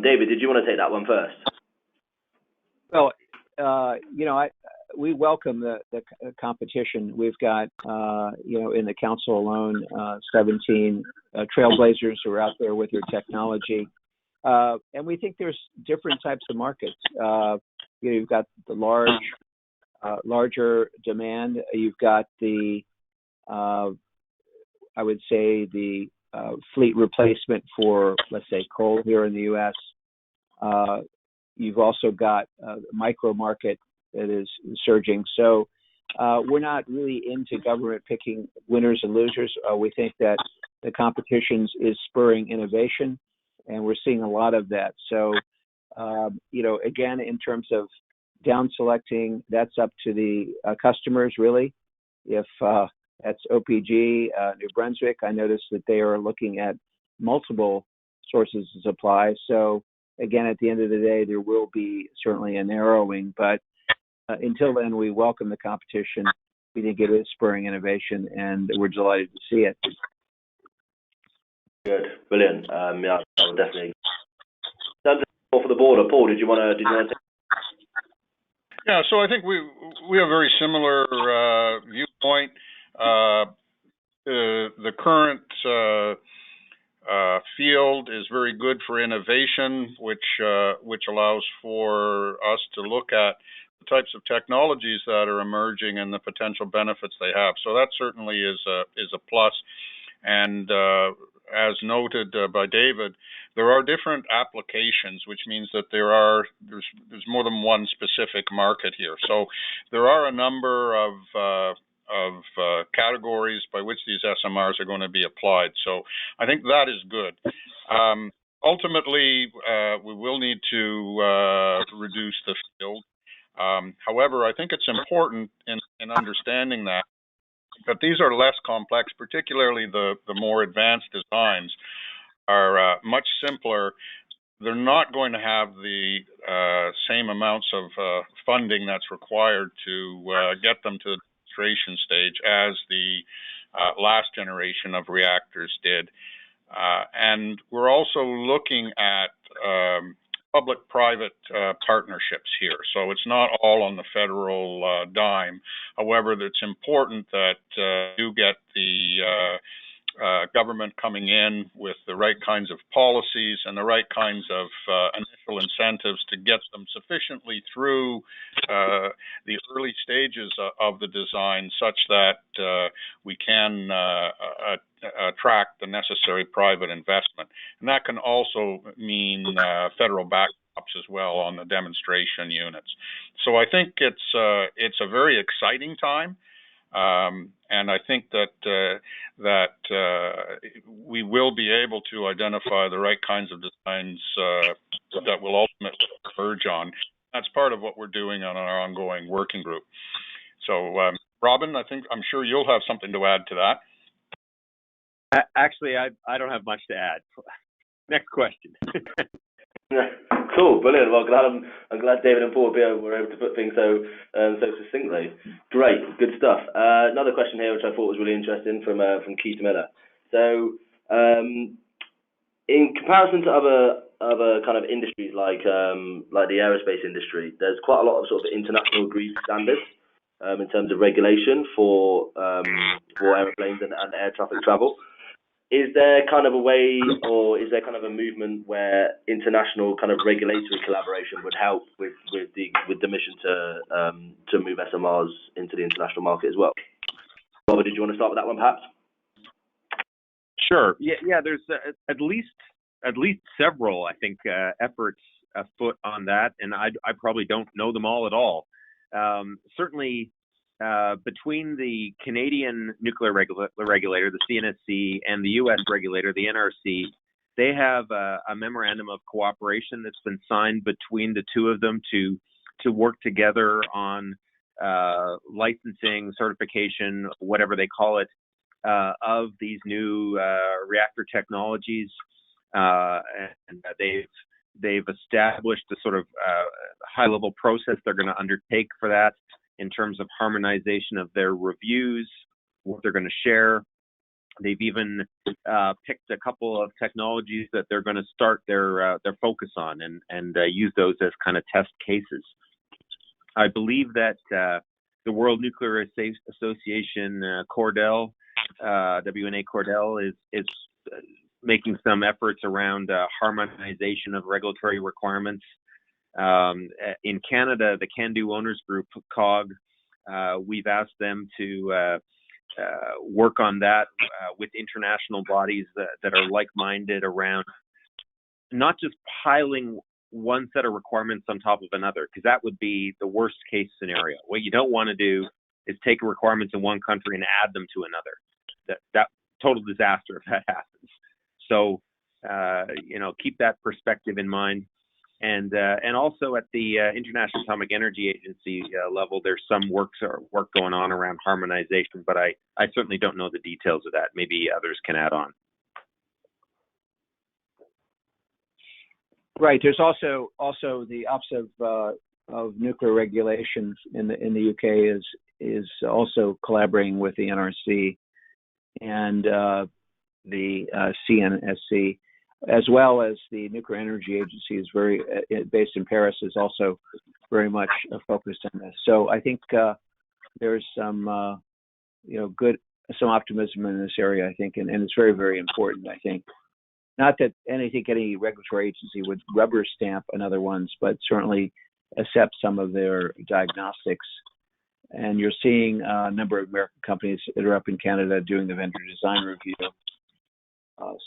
David, did you want to take that one first? Well, we welcome the competition. We've got, in the council alone, 17 trailblazers who are out there with your technology. And we think there's different types of markets. You've got the larger demand. You've got the, I would say, the fleet replacement for, let's say, coal here in the U.S. You've also got the micro market that is surging. So we're not really into government picking winners and losers. We think that the competition is spurring innovation, and we're seeing a lot of that. So, again, in terms of down selecting, that's up to the customers, really. If that's OPG, New Brunswick, I noticed that they are looking at multiple sources of supply. So, again, at the end of the day, there will be certainly a narrowing, but until then, we welcome the competition. We think it is spurring innovation, and we're delighted to see it. Good, brilliant. Yeah, I would definitely. That's all for the border. Paul, did you want to? Yeah, so I think we have a very similar viewpoint. The current field is very good for innovation, which allows for us to look at the types of technologies that are emerging and the potential benefits they have. So that certainly is a plus. And as noted by David, there are different applications, which means that there's more than one specific market here. So there are a number of categories by which these SMRs are going to be applied. So I think that is good. Ultimately, we will need to reduce the field. However, I think it's important in understanding that these are less complex, particularly the more advanced designs are much simpler. They're not going to have the same amounts of funding that's required to get them to the demonstration stage as the last generation of reactors did. And we're also looking at public-private partnerships here. So it's not all on the federal dime. However, it's important that you get the government coming in with the right kinds of policies and the right kinds of initial incentives to get them sufficiently through the early stages of the design such that we can attract the necessary private investment. And that can also mean federal backups as well on the demonstration units. So I think it's a very exciting time. And I think that we will be able to identify the right kinds of designs that will ultimately converge on. That's part of what we're doing on our ongoing working group. So, Robin, I'm sure you'll have something to add to that. Actually, I don't have much to add. Next question. Cool, brilliant. Well, I'm glad David and Paul were able to put things so succinctly. Great, good stuff. Another question here, which I thought was really interesting, from Keith Miller. So, in comparison to other kind of industries like the aerospace industry, there's quite a lot of sort of international agreed standards in terms of regulation for airplanes and air traffic travel. Is there kind of a way, or is there kind of a movement where international kind of regulatory collaboration would help with the mission to move SMRs into the international market as well? Robert, did you want to start with that one, perhaps? Sure. Yeah. There's at least several, I think, efforts afoot on that, and I probably don't know them all at all. Certainly. Between the Canadian nuclear regulator, the CNSC, and the U.S. regulator, the NRC, they have a memorandum of cooperation that's been signed between the two of them to work together on licensing, certification, whatever they call it, of these new reactor technologies. And they've established a sort of high-level process they're going to undertake for that, in terms of harmonization of their reviews, what they're going to share. They've even picked a couple of technologies that they're going to start their focus on and use those as kind of test cases. I believe that the World Nuclear Association, Cordell, WNA Cordell, is making some efforts around harmonization of regulatory requirements. In Canada, the Can Do Owners Group, COG, we've asked them to work on that with international bodies that are like-minded around not just piling one set of requirements on top of another, because that would be the worst case scenario. What you don't want to do is take requirements in one country and add them to another. That total disaster if that happens. So, keep that perspective in mind. And also at the International Atomic Energy Agency level, there's some work going on around harmonization, but I certainly don't know the details of that. Maybe others can add on. Right. There's also the Office of Nuclear Regulations in the UK is also collaborating with the NRC and the CNSC, as well as the Nuclear Energy Agency is very based in Paris, is also very much focused on this. So I think there's some some optimism in this area, I think, and it's very, very important, I think. Not that any regulatory agency would rubber stamp another ones, but certainly accept some of their diagnostics. And you're seeing a number of American companies that are up in Canada doing the vendor design review.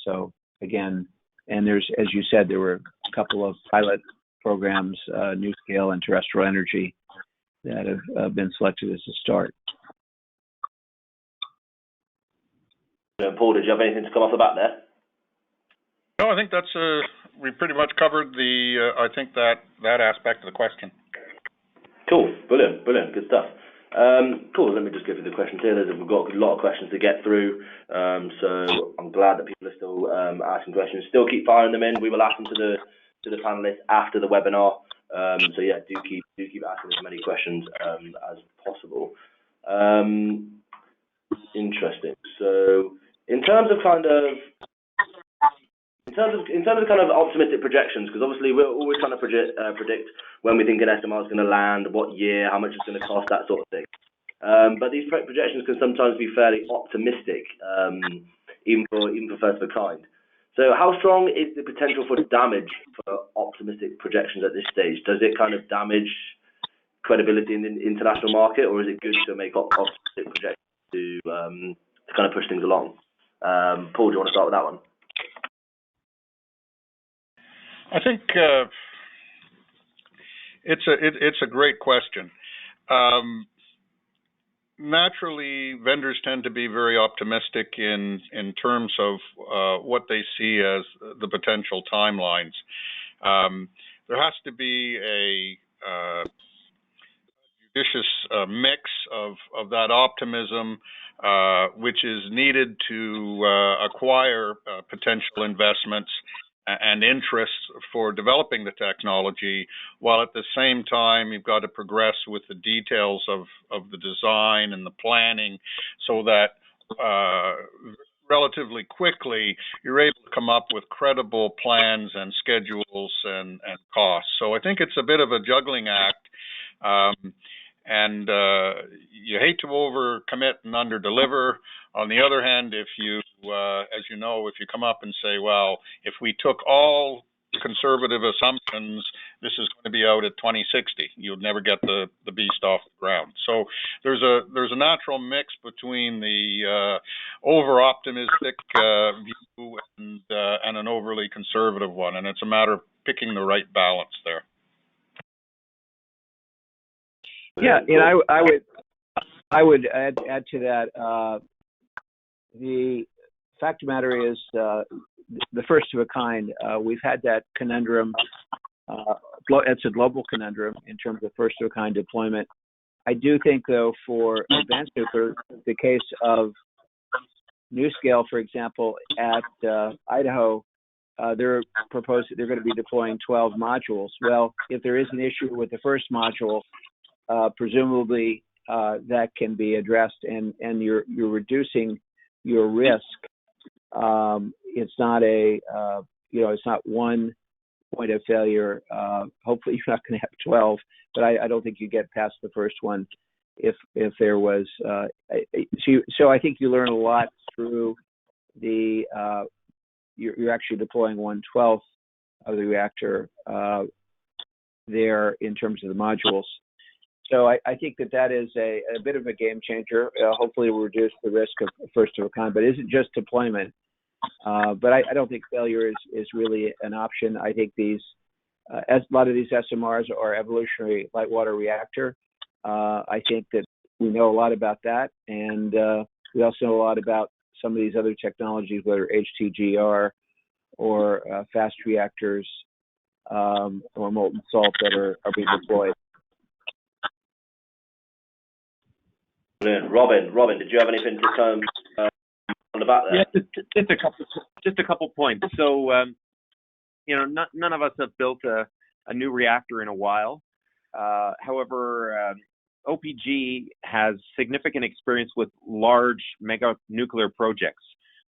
So again, and there's, as you said, there were a couple of pilot programs, NuScale and Terrestrial Energy, that have been selected as a start. Paul, did you have anything to come off the bat there? No, I think we pretty much covered I think that aspect of the question. Cool, brilliant, good stuff. Cool, let me just give you the questions here. We've got a lot of questions to get through, so I'm glad that people are still asking questions. Still keep firing them in. We will ask them to the panelists after the webinar. So yeah, do keep asking as many questions as possible. Interesting. So in terms of kind of optimistic projections, because obviously we're always trying to predict when we think an SMR is going to land, what year, how much it's going to cost, that sort of thing. But these projections can sometimes be fairly optimistic, even for first of a kind. So how strong is the potential for damage for optimistic projections at this stage? Does it kind of damage credibility in the international market, or is it good to make optimistic projections to kind of push things along? Paul, do you want to start with that one? I think it's a great question. Naturally, vendors tend to be very optimistic in terms of what they see as the potential timelines. There has to be a judicious mix of that optimism, which is needed to acquire potential investments and interest for developing the technology, while at the same time you've got to progress with the details of the design and the planning so that relatively quickly you're able to come up with credible plans and schedules and costs. So I think it's a bit of a juggling act, and you hate to overcommit and underdeliver. On the other hand, if you, as you know, if you come up and say, well, if we took all conservative assumptions, this is going to be out at 2060, you'll never get the beast off the ground. So there's a natural mix between the over-optimistic view and an overly conservative one, and it's a matter of picking the right balance there. Yeah, and I would add to that. The fact of the matter is, the first of a kind. We've had that conundrum. It's a global conundrum in terms of first of a kind deployment. I do think, though, for advanced nuclear, the case of NuScale, for example, at Idaho, they're going to be deploying 12 modules. Well, if there is an issue with the first module, presumably that can be addressed, and you're reducing your risk. It's not it's not one point of failure. Hopefully you're not going to have 12, but I don't think you get past the first one if there was. So I think you learn a lot through the you're actually deploying 1/12 of the reactor there in terms of the modules. So I think that is a bit of a game changer. Hopefully, it will reduce the risk of first of a kind, but it isn't just deployment. But I don't think failure is really an option. I think a lot of these SMRs are evolutionary light water reactor. I think that we know a lot about that, and we also know a lot about some of these other technologies, whether HTGR or fast reactors or molten salt that are being deployed. Robin, did you have anything to come on the back there? Yeah, just a couple points. So, none of us have built a new reactor in a while. However, OPG has significant experience with large mega nuclear projects.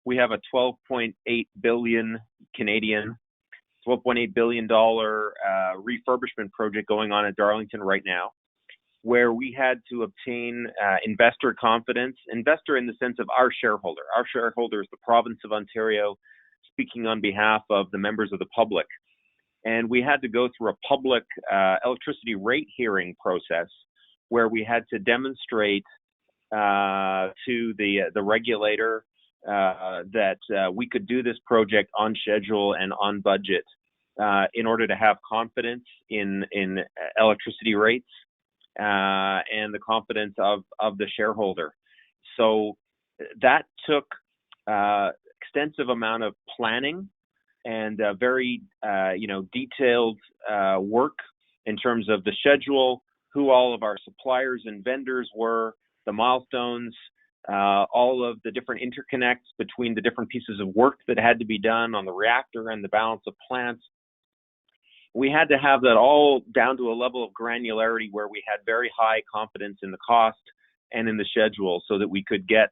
We have a 12.8 billion Canadian, $12.8 billion refurbishment project going on at Darlington right now, where we had to obtain investor confidence, investor in the sense of our shareholder. Our shareholder is the province of Ontario, speaking on behalf of the members of the public. And we had to go through a public electricity rate hearing process where we had to demonstrate to the regulator that we could do this project on schedule and on budget in order to have confidence in electricity rates and the confidence of the shareholder. So that took extensive amount of planning and very detailed work in terms of the schedule, who all of our suppliers and vendors were, the milestones, all of the different interconnects between the different pieces of work that had to be done on the reactor and the balance of plants. We had to have that all down to a level of granularity where we had very high confidence in the cost and in the schedule so that we could get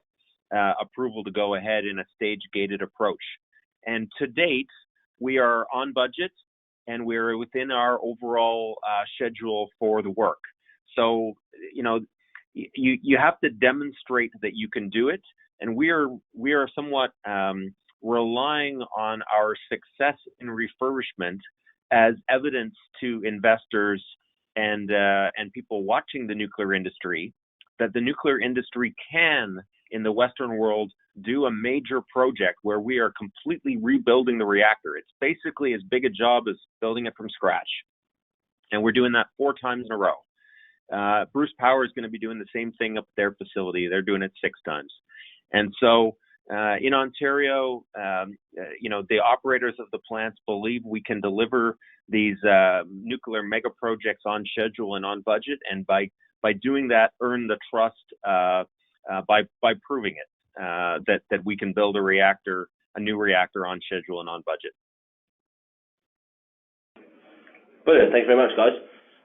approval to go ahead in a stage-gated approach. And to date, we are on budget and we're within our overall schedule for the work. So, you have to demonstrate that you can do it, and we are somewhat relying on our success in refurbishment as evidence to investors and people watching the nuclear industry that the nuclear industry can, in the Western world, do a major project where we are completely rebuilding the reactor. It's basically as big a job as building it from scratch. And we're doing that 4 times in a row. Bruce Power is going to be doing the same thing up at their facility. They're doing it 6 times. And so in Ontario, the operators of the plants believe we can deliver these nuclear mega projects on schedule and on budget. And by doing that, earn the trust by proving it. That we can build a new reactor on schedule and on budget. Brilliant. Thanks very much, guys.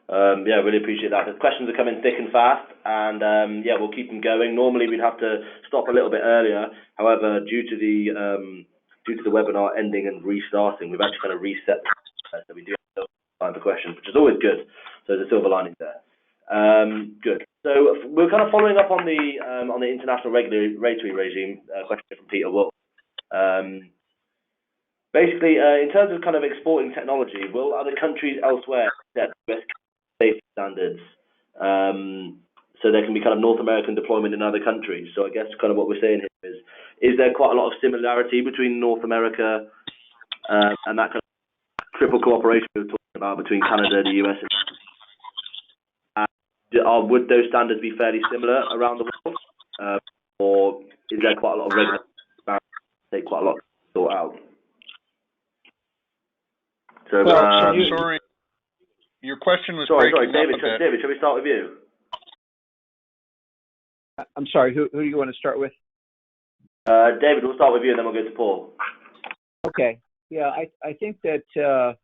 Really appreciate that. The questions are coming thick and fast, and we'll keep them going. Normally, we'd have to stop a little bit earlier. However, due to the webinar ending and restarting, we've actually kind of reset, so we do have time for questions, which is always good. So there's a silver lining there. Good. So we're kind of following up on the international regulatory regime question from Peter Wolf. Basically, in terms of kind of exporting technology, will other countries elsewhere set US safety standards so there can be kind of North American deployment in other countries? So I guess kind of what we're saying here is there quite a lot of similarity between North America and that kind of triple cooperation we were talking about between Canada, the US, and would those standards be fairly similar around the world, or is there quite a lot of regulatory barriers that take quite a lot to sort out? So, sorry, your question was sorry, breaking David. up a bit. David, shall we start with you? I'm sorry. Who do you want to start with? David, we'll start with you, and then we'll go to Paul. Okay. Yeah, I think that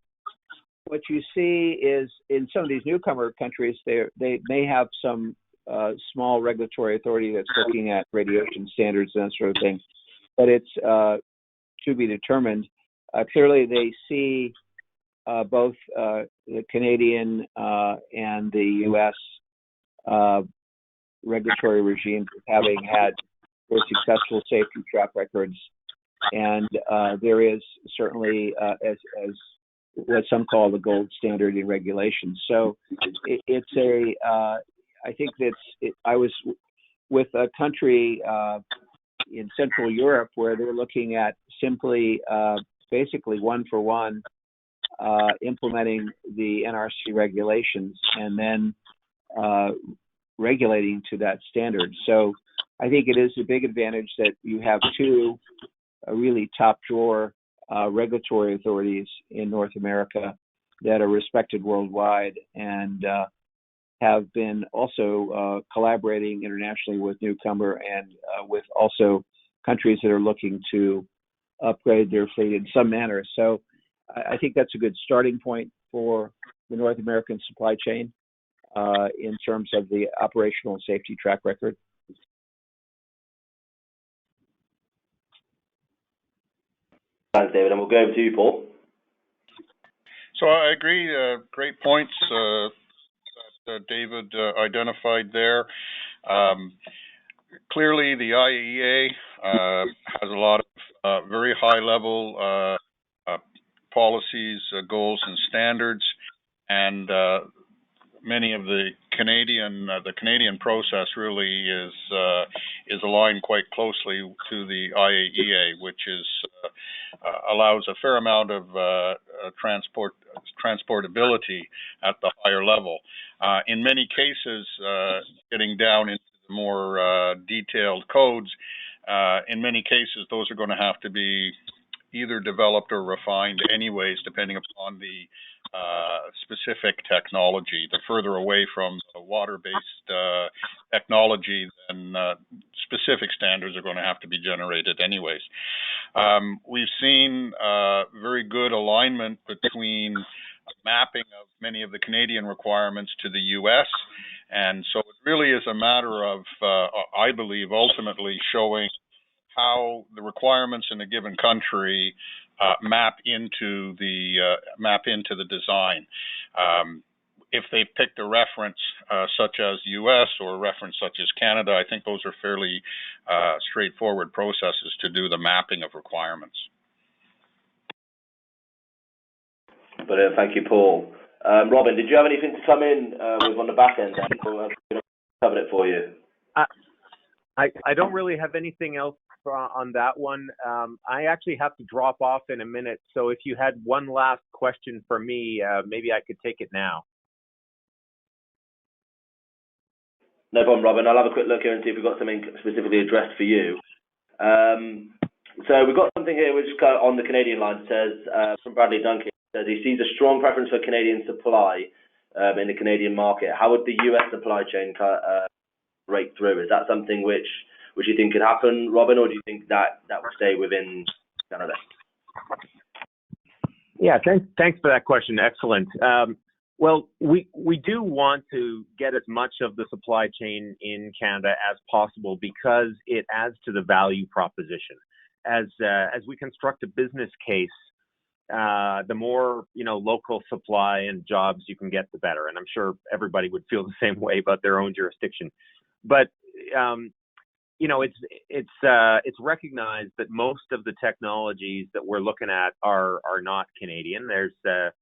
what you see is in some of these newcomer countries, they may have some small regulatory authority that's looking at radiation standards and that sort of thing, but it's to be determined. Clearly, they see both the Canadian and the U.S. Regulatory regimes having had very successful safety track records and there is certainly as what some call the gold standard in regulation. So I think I was with a country in Central Europe where they're looking at simply basically one for one implementing the NRC regulations and then regulating to that standard. So I think it is a big advantage that you have two really top drawer regulatory authorities in North America that are respected worldwide and have been also collaborating internationally with newcomer and with also countries that are looking to upgrade their fleet in some manner. So I think that's a good starting point for the North American supply chain in terms of the operational and safety track record. Thanks, David, and we'll go over to you, Paul. So I agree. Great points that David identified there. Clearly, the IAEA has a lot of very high-level policies, goals, and standards, and many of the Canadian process really is aligned quite closely to the IAEA, which allows a fair amount of transportability at the higher level. In many cases, getting down into the more detailed codes, in many cases those are going to have to be either developed or refined anyways, depending upon the specific technology. The further away from the water-based technology, then specific standards are going to have to be generated anyways. We've seen very good alignment between mapping of many of the Canadian requirements to the U.S., and so it really is a matter of, I believe, ultimately showing how the requirements in a given country map into the design. If they picked a reference such as U.S. or a reference such as Canada, I think those are fairly straightforward processes to do the mapping of requirements. Brilliant, thank you, Paul. Robin, did you have anything to come in with on the back end? Covered it for you. I don't really have anything else on that one. I actually have to drop off in a minute, so if you had one last question for me, maybe I could take it now. No problem, Robin. I'll have a quick look here and see if we've got something specifically addressed for you. So we've got something here which is on the Canadian line. It says from Bradley Duncan, says he sees a strong preference for Canadian supply in the Canadian market. How would the US supply chain break through? Is that something which you think could happen, Robin, or do you think that will stay within Canada? Yeah, thanks for that question. Excellent. Well, we do want to get as much of the supply chain in Canada as possible because it adds to the value proposition. As we construct a business case, the more local supply and jobs you can get, the better. And I'm sure everybody would feel the same way about their own jurisdiction. But it's recognized that most of the technologies that we're looking at are not Canadian. There's a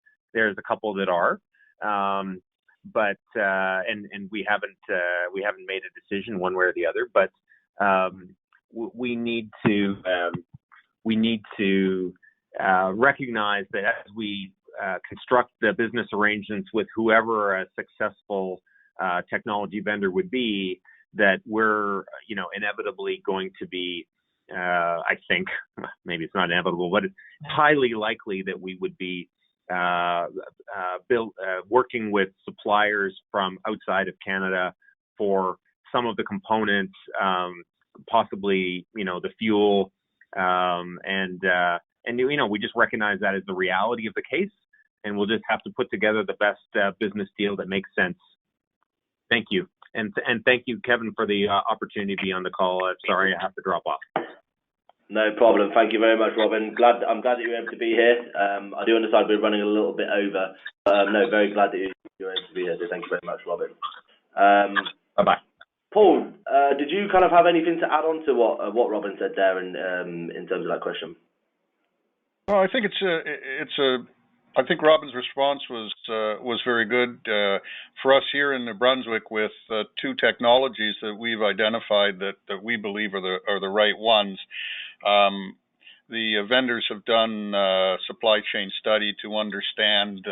couple that are, but we haven't made a decision one way or the other. But we need to recognize that as we construct the business arrangements with whoever a successful technology vendor would be, that we're inevitably going to be, I think, maybe it's not inevitable, but it's highly likely that we would be working with suppliers from outside of Canada for some of the components, possibly the fuel, and we just recognize that as the reality of the case, and we'll just have to put together the best business deal that makes sense. Thank you. And thank you, Kevin, for the opportunity to be on the call. Sorry, I have to drop off. No problem. Thank you very much, Robin. I'm glad that you were able to be here. I do understand we're running a little bit over. No, very glad that you were able to be here. So thank you very much, Robin. Bye-bye. Paul, did you kind of have anything to add on to what Robin said there in terms of that question? Well, I think I think Robin's response was very good for us here in New Brunswick with two technologies that we've identified that we believe are the right ones. The vendors have done a supply chain study to understand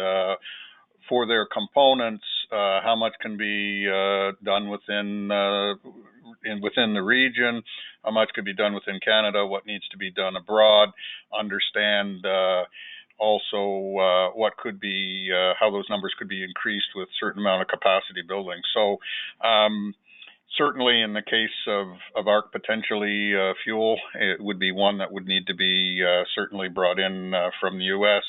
for their components how much can be done within the region, how much could be done within Canada, what needs to be done abroad, understand also what could be how those numbers could be increased with certain amount of capacity building. So certainly in the case of ARC potentially fuel, it would be one that would need to be certainly brought in from the U.S.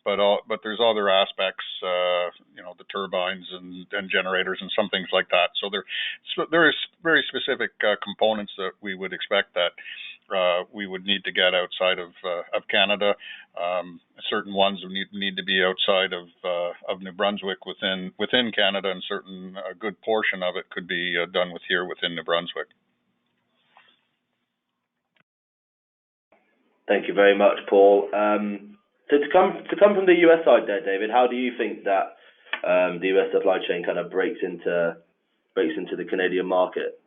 But there's other aspects, the turbines and generators and some things like that. So there is very specific components that we would expect that we would need to get outside of Canada. Certain ones would need to be outside of New Brunswick within Canada, and a good portion of it could be done within New Brunswick. Thank you very much, Paul. So to come from the US side there, David, how do you think that the US supply chain kind of breaks into the Canadian market?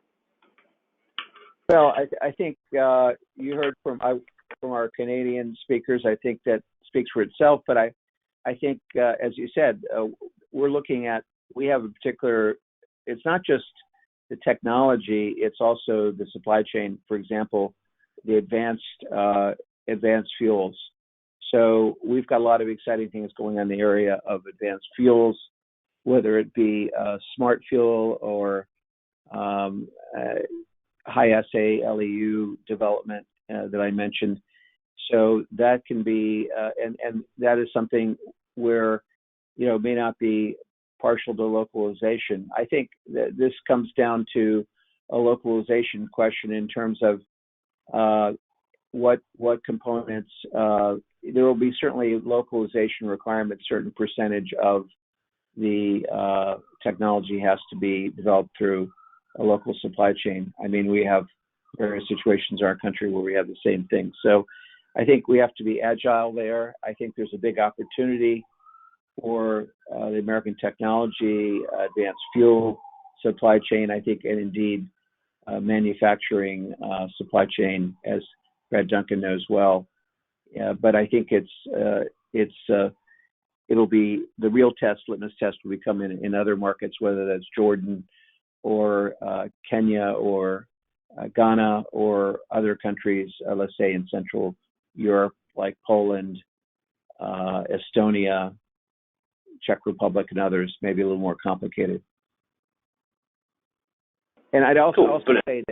Well, I think you heard from our Canadian speakers. I think that speaks for itself. But I think, as you said, we have a particular. It's not just the technology; it's also the supply chain. For example, the advanced fuels. So we've got a lot of exciting things going on in the area of advanced fuels, whether it be smart fuel or high assay LEU development that I mentioned. So that can be, and that is something where, may not be partial to localization. I think that this comes down to a localization question in terms of what components. There will be certainly localization requirements. Certain percentage of the technology has to be developed through a local supply chain. I mean, we have various situations in our country where we have the same thing. So I think we have to be agile there. I think there's a big opportunity for the American technology, advanced fuel supply chain, I think, and indeed manufacturing supply chain, as Brad Duncan knows well. But I think it'll be the real litmus test will become in other markets, whether that's Jordan or Kenya or Ghana or other countries, let's say in Central Europe, like Poland, Estonia, Czech Republic, and others, maybe a little more complicated. And I'd also say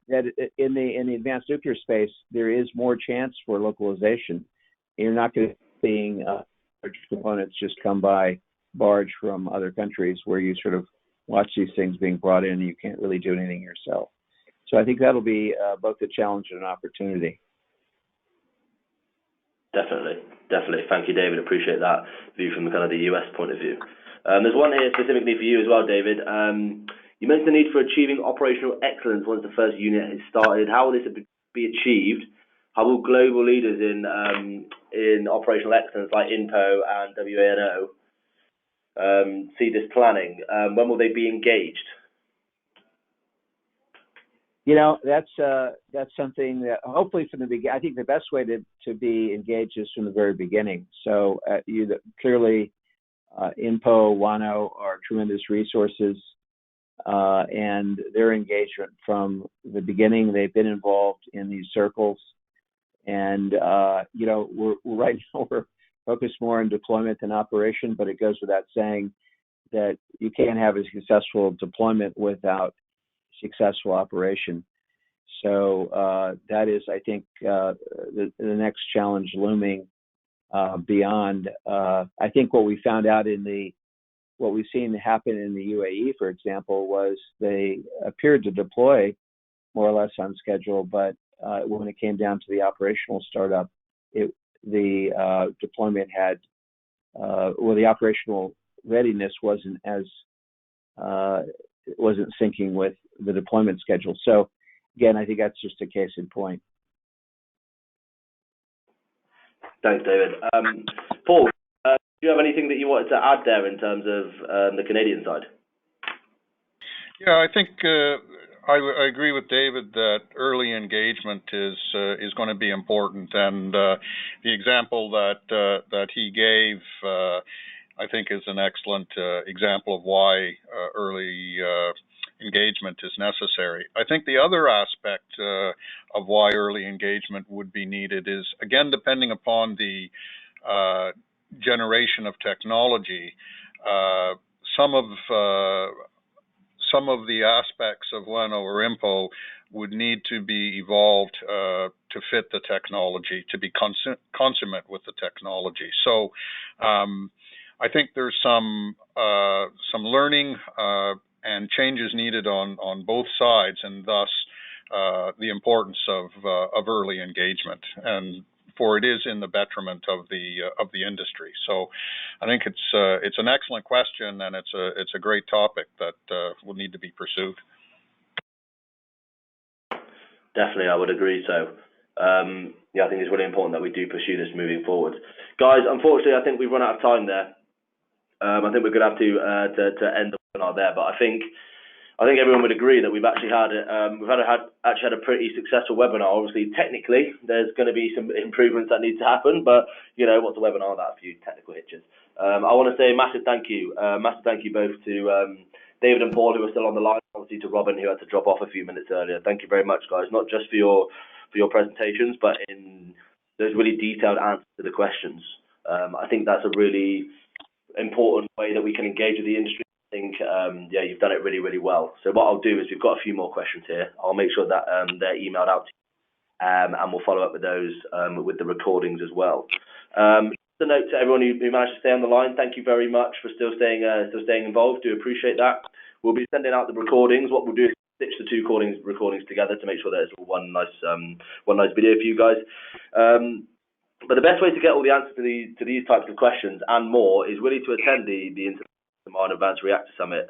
that in the advanced nuclear space, there is more chance for localization. You're not going to be seeing large components just come by barge from other countries where you sort of watch these things being brought in and you can't really do anything yourself. So I think that'll be both a challenge and an opportunity. Definitely. Thank you, David. Appreciate that view from kind of the US point of view. There's one here specifically for you as well, David. You mentioned the need for achieving operational excellence once the first unit is started. How will this be achieved? How will global leaders in operational excellence like INPO and WANO see this planning? When will they be engaged? That's something that hopefully from the beginning. I think the best way to be engaged is from the very beginning. So clearly, INPO, WANO are tremendous resources, and their engagement from the beginning. They've been involved in these circles, and we're right now we're focused more on deployment than operation. But it goes without saying that you can't have a successful deployment without successful operation. So that is, I think, the next challenge looming beyond. I think what we found out what we've seen happen in the UAE, for example, was they appeared to deploy more or less on schedule, but when it came down to the operational startup, the deployment had, the operational readiness wasn't as wasn't syncing with the deployment schedule. So again, I think that's just a case in point. Thanks, David. Paul, do you have anything that you wanted to add there in terms of the Canadian side? Yeah, I think I agree with David that early engagement is going to be important, and the example that he gave, I think, is an excellent example of why early engagement is necessary. I think the other aspect of why early engagement would be needed is, again, depending upon the generation of technology, some of the aspects of LENO or IMPO would need to be evolved to fit the technology, to be consummate with the technology. So I think there's some learning and changes needed on both sides, and thus the importance of early engagement, and for it is in the betterment of the industry. So I think it's an excellent question, and it's a great topic that will need to be pursued. Definitely, I would agree so. Yeah, I think it's really important that we do pursue this moving forward. Guys, unfortunately, I think we've run out of time there. I think we're going to have to end the webinar there, but I think everyone would agree that we've actually had a pretty successful webinar. Obviously, technically, there's going to be some improvements that need to happen, but you know, what's a webinar without a few technical hitches? I want to say a massive thank you both to David and Paul, who are still on the line, obviously to Robin, who had to drop off a few minutes earlier. Thank you very much, guys, not just for your presentations, but in those really detailed answers to the questions. I think that's a really important way that we can engage with the industry. I think, yeah, you've done it really, really well. So what I'll do is, we've got a few more questions here. I'll make sure that they're emailed out to you, and we'll follow up with those with the recordings as well. Just a note to everyone who managed to stay on the line, thank you very much for still staying involved. Do appreciate that. We'll be sending out the recordings. What we'll do is stitch the two recordings together to make sure that it's all one nice video for you guys. But the best way to get all the answers to these types of questions and more is really to attend the International Combined Advanced Reactor Summit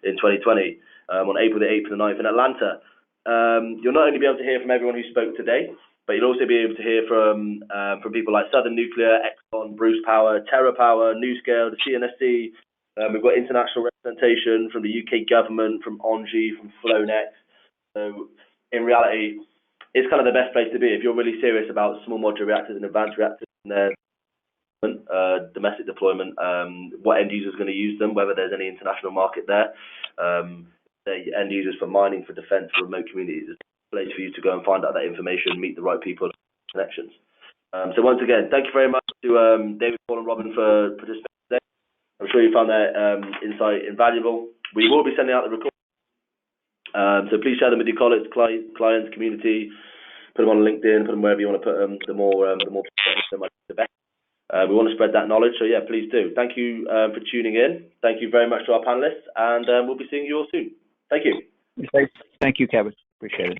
in 2020 on April the 8th and the 9th in Atlanta. You'll not only be able to hear from everyone who spoke today, but you'll also be able to hear from people like Southern Nuclear, Exxon, Bruce Power, TerraPower, NuScale, the CNSC. We've got international representation from the UK government, from ENGIE, from FlowNet. So in reality, it's kind of the best place to be if you're really serious about small modular reactors and advanced reactors and their domestic deployment, what end users are going to use them, whether there's any international market there. The end users for mining, for defence, for remote communities. It's a place for you to go and find out that information, meet the right people, connections. So once again, thank you very much to David, Paul and Robin for participating today. I'm sure you found their insight invaluable. We will be sending out the recording. So please share them with your colleagues, clients, community. Put them on LinkedIn, put them wherever you want to put them. The more the better. We want to spread that knowledge, so yeah, please do. Thank you for tuning in. Thank you very much to our panelists, and we'll be seeing you all soon. Thank you. Thank you, Kevin. Appreciate it.